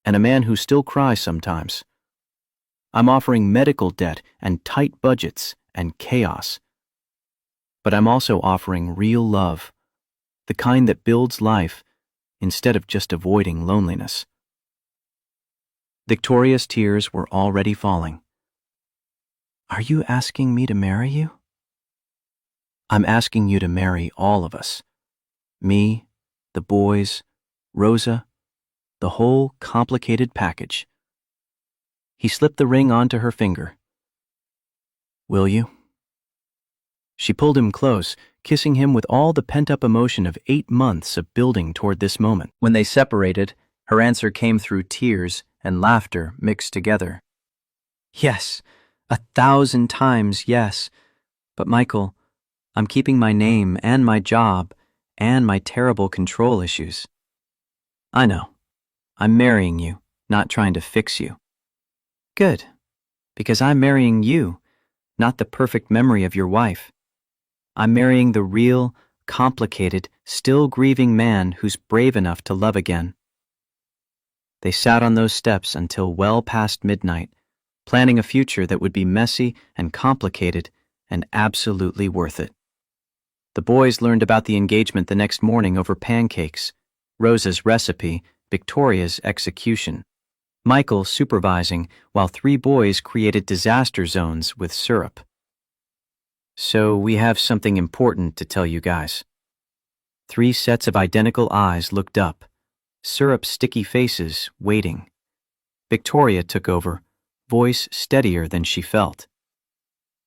and a man who still cries sometimes. I'm offering medical debt and tight budgets and chaos. But I'm also offering real love, the kind that builds life instead of just avoiding loneliness. Victoria's tears were already falling. Are you asking me to marry you? I'm asking you to marry all of us. Me, the boys, Rosa, the whole complicated package. He slipped the ring onto her finger. Will you? She pulled him close, kissing him with all the pent-up emotion of 8 months of building toward this moment. When they separated, her answer came through tears and laughter mixed together. Yes, 1,000 times yes. But Michael, I'm keeping my name and my job and my terrible control issues. I know. I'm marrying you, not trying to fix you. Good, because I'm marrying you, not the perfect memory of your wife. I'm marrying the real, complicated, still grieving man who's brave enough to love again. They sat on those steps until well past midnight, planning a future that would be messy and complicated and absolutely worth it. The boys learned about the engagement the next morning over pancakes, Rosa's recipe, Victoria's execution, Michael supervising while 3 boys created disaster zones with syrup. So we have something important to tell you guys. 3 sets of identical eyes looked up, syrup sticky faces waiting. Victoria took over, voice steadier than she felt.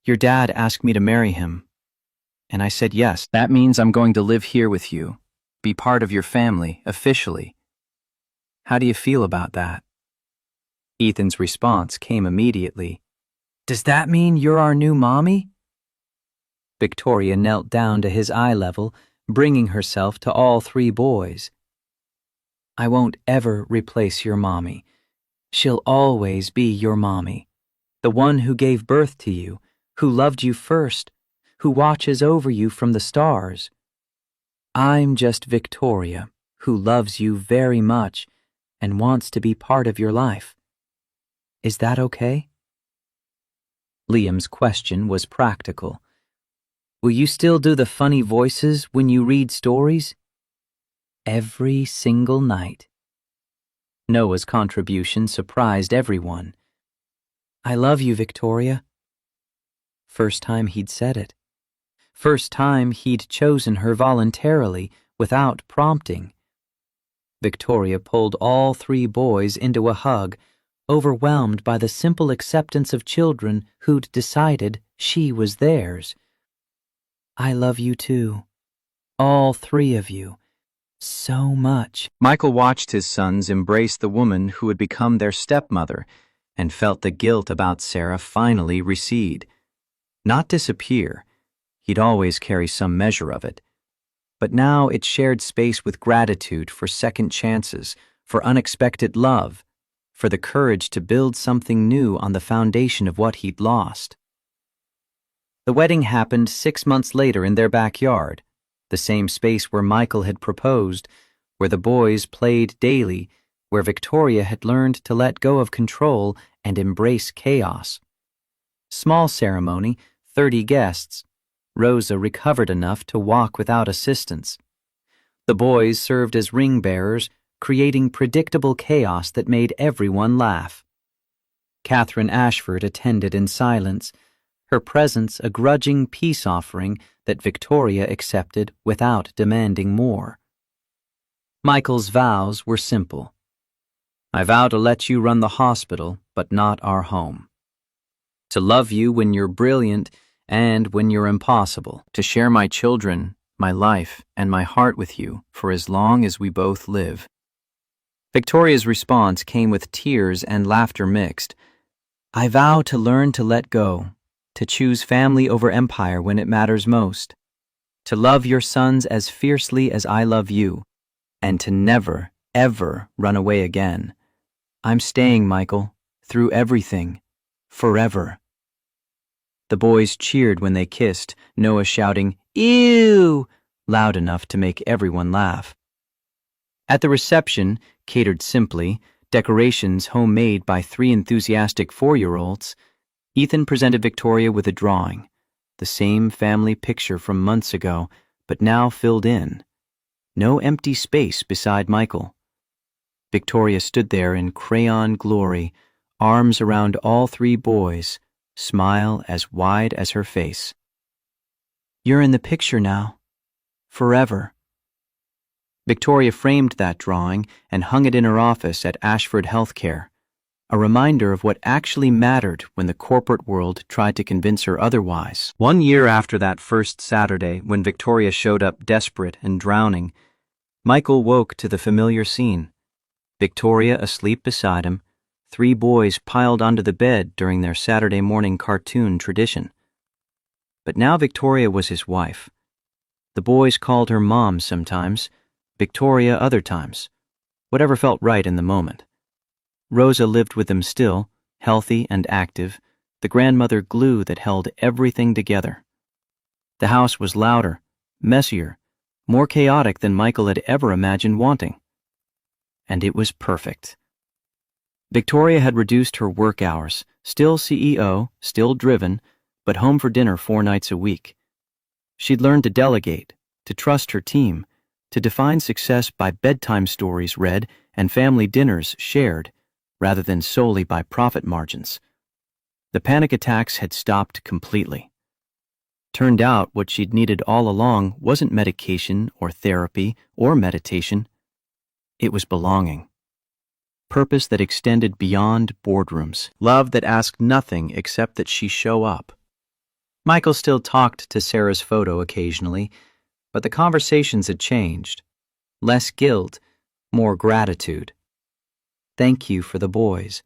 Your dad asked me to marry him, and I said yes. That means I'm going to live here with you, be part of your family, officially. How do you feel about that? Ethan's response came immediately. Does that mean you're our new mommy? Victoria knelt down to his eye level, bringing herself to all 3 boys. I won't ever replace your mommy. She'll always be your mommy, the one who gave birth to you, who loved you first, who watches over you from the stars. I'm just Victoria, who loves you very much and wants to be part of your life. Is that okay? Liam's question was practical. Will you still do the funny voices when you read stories? Every single night. Noah's contribution surprised everyone. I love you, Victoria. First time he'd said it. First time he'd chosen her voluntarily, without prompting. Victoria pulled all 3 boys into a hug, overwhelmed by the simple acceptance of children who'd decided she was theirs. I love you too. All 3 of you. So much. Michael watched his sons embrace the woman who had become their stepmother and felt the guilt about Sarah finally recede. Not disappear. He'd always carry some measure of it. But now it shared space with gratitude for second chances, for unexpected love, for the courage to build something new on the foundation of what he'd lost. The wedding happened 6 months later in their backyard, the same space where Michael had proposed, where the boys played daily, where Victoria had learned to let go of control and embrace chaos. Small ceremony, 30 guests. Rosa recovered enough to walk without assistance. The boys served as ring bearers, creating predictable chaos that made everyone laugh. Catherine Ashford attended in silence, her presence a grudging peace offering that Victoria accepted without demanding more. Michael's vows were simple. I vow to let you run the hospital, but not our home. To love you when you're brilliant and when you're impossible. To share my children, my life, and my heart with you for as long as we both live. Victoria's response came with tears and laughter mixed. I vow to learn to let go, to choose family over empire when it matters most, to love your sons as fiercely as I love you, and to never, ever run away again. I'm staying, Michael, through everything, forever. The boys cheered when they kissed, Noah shouting, "Ew!" loud enough to make everyone laugh. At the reception, catered simply, decorations homemade by 3 enthusiastic 4-year-olds, Ethan presented Victoria with a drawing, the same family picture from months ago, but now filled in. No empty space beside Michael. Victoria stood there in crayon glory, arms around all 3 boys, smile as wide as her face. You're in the picture now. Forever. Victoria framed that drawing and hung it in her office at Ashford Healthcare, a reminder of what actually mattered when the corporate world tried to convince her otherwise. 1 year after that first Saturday, when Victoria showed up desperate and drowning, Michael woke to the familiar scene. Victoria asleep beside him, 3 boys piled onto the bed during their Saturday morning cartoon tradition. But now Victoria was his wife. The boys called her Mom sometimes, Victoria other times, whatever felt right in the moment. Rosa lived with them still, healthy and active, the grandmother glue that held everything together. The house was louder, messier, more chaotic than Michael had ever imagined wanting. And it was perfect. Victoria had reduced her work hours, still CEO, still driven, but home for dinner 4 nights a week. She'd learned to delegate, to trust her team, to define success by bedtime stories read and family dinners shared, rather than solely by profit margins. The panic attacks had stopped completely. Turned out what she'd needed all along wasn't medication or therapy or meditation. It was belonging. Purpose that extended beyond boardrooms. Love that asked nothing except that she show up. Michael still talked to Sarah's photo occasionally, but the conversations had changed. Less guilt, more gratitude. Thank you for the boys.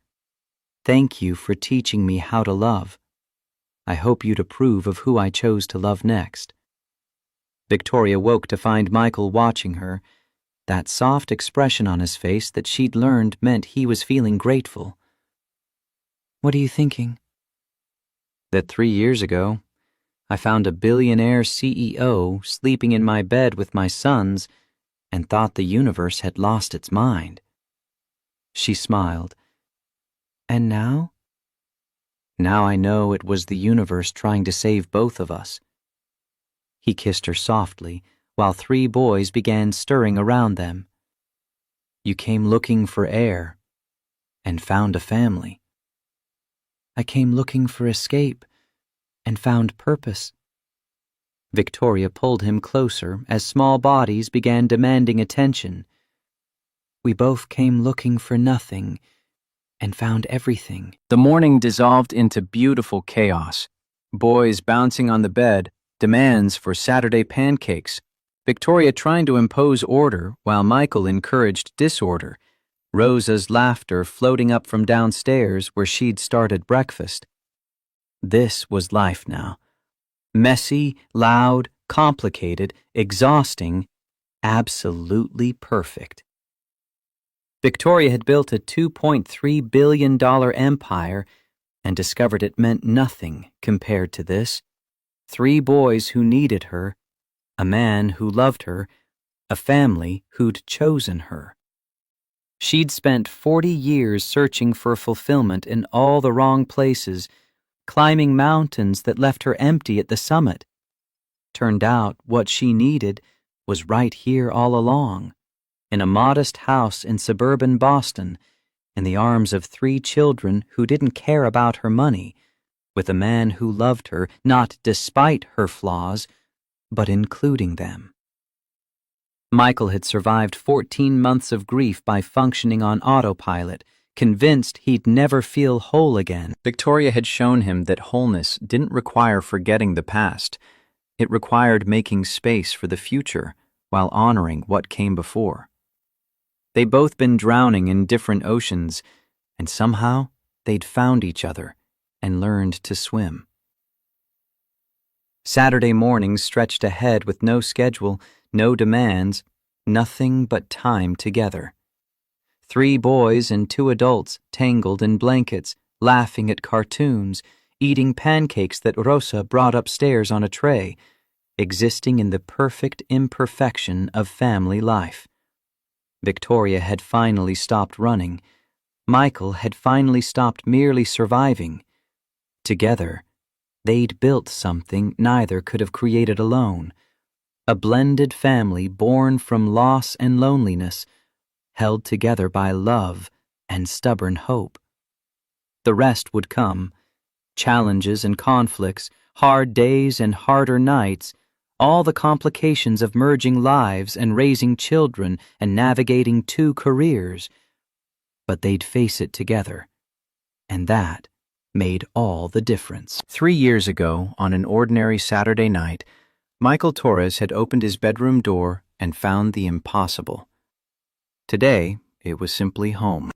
Thank you for teaching me how to love. I hope you'd approve of who I chose to love next. Victoria woke to find Michael watching her, that soft expression on his face that she'd learned meant he was feeling grateful. What are you thinking? That 3 years ago, I found a billionaire CEO sleeping in my bed with my sons and thought the universe had lost its mind. She smiled. And now? Now I know it was the universe trying to save both of us. He kissed her softly, while 3 boys began stirring around them. You came looking for air, and found a family. I came looking for escape, and found purpose. Victoria pulled him closer as small bodies began demanding attention. We both came looking for nothing, and found everything. The morning dissolved into beautiful chaos. Boys bouncing on the bed, demands for Saturday pancakes, Victoria trying to impose order while Michael encouraged disorder, Rosa's laughter floating up from downstairs where she'd started breakfast. This was life now. Messy, loud, complicated, exhausting, absolutely perfect. Victoria had built a $2.3 billion empire and discovered it meant nothing compared to this. 3 boys who needed her, a man who loved her, a family who'd chosen her. She'd spent 40 years searching for fulfillment in all the wrong places, climbing mountains that left her empty at the summit. Turned out what she needed was right here all along, in a modest house in suburban Boston, in the arms of 3 children who didn't care about her money, with a man who loved her not despite her flaws, but including them. Michael had survived 14 months of grief by functioning on autopilot, convinced he'd never feel whole again. Victoria had shown him that wholeness didn't require forgetting the past. It required making space for the future while honoring what came before. They'd both been drowning in different oceans, and somehow they'd found each other and learned to swim. Saturday mornings stretched ahead with no schedule, no demands, nothing but time together. 3 boys and 2 adults tangled in blankets, laughing at cartoons, eating pancakes that Rosa brought upstairs on a tray, existing in the perfect imperfection of family life. Victoria had finally stopped running. Michael had finally stopped merely surviving. Together, they'd built something neither could have created alone. A blended family born from loss and loneliness, held together by love and stubborn hope. The rest would come. Challenges and conflicts, hard days and harder nights, all the complications of merging lives and raising children and navigating 2 careers. But they'd face it together, and that made all the difference. 3 years ago, on an ordinary Saturday night, Michael Torres had opened his bedroom door and found the impossible. Today, it was simply home.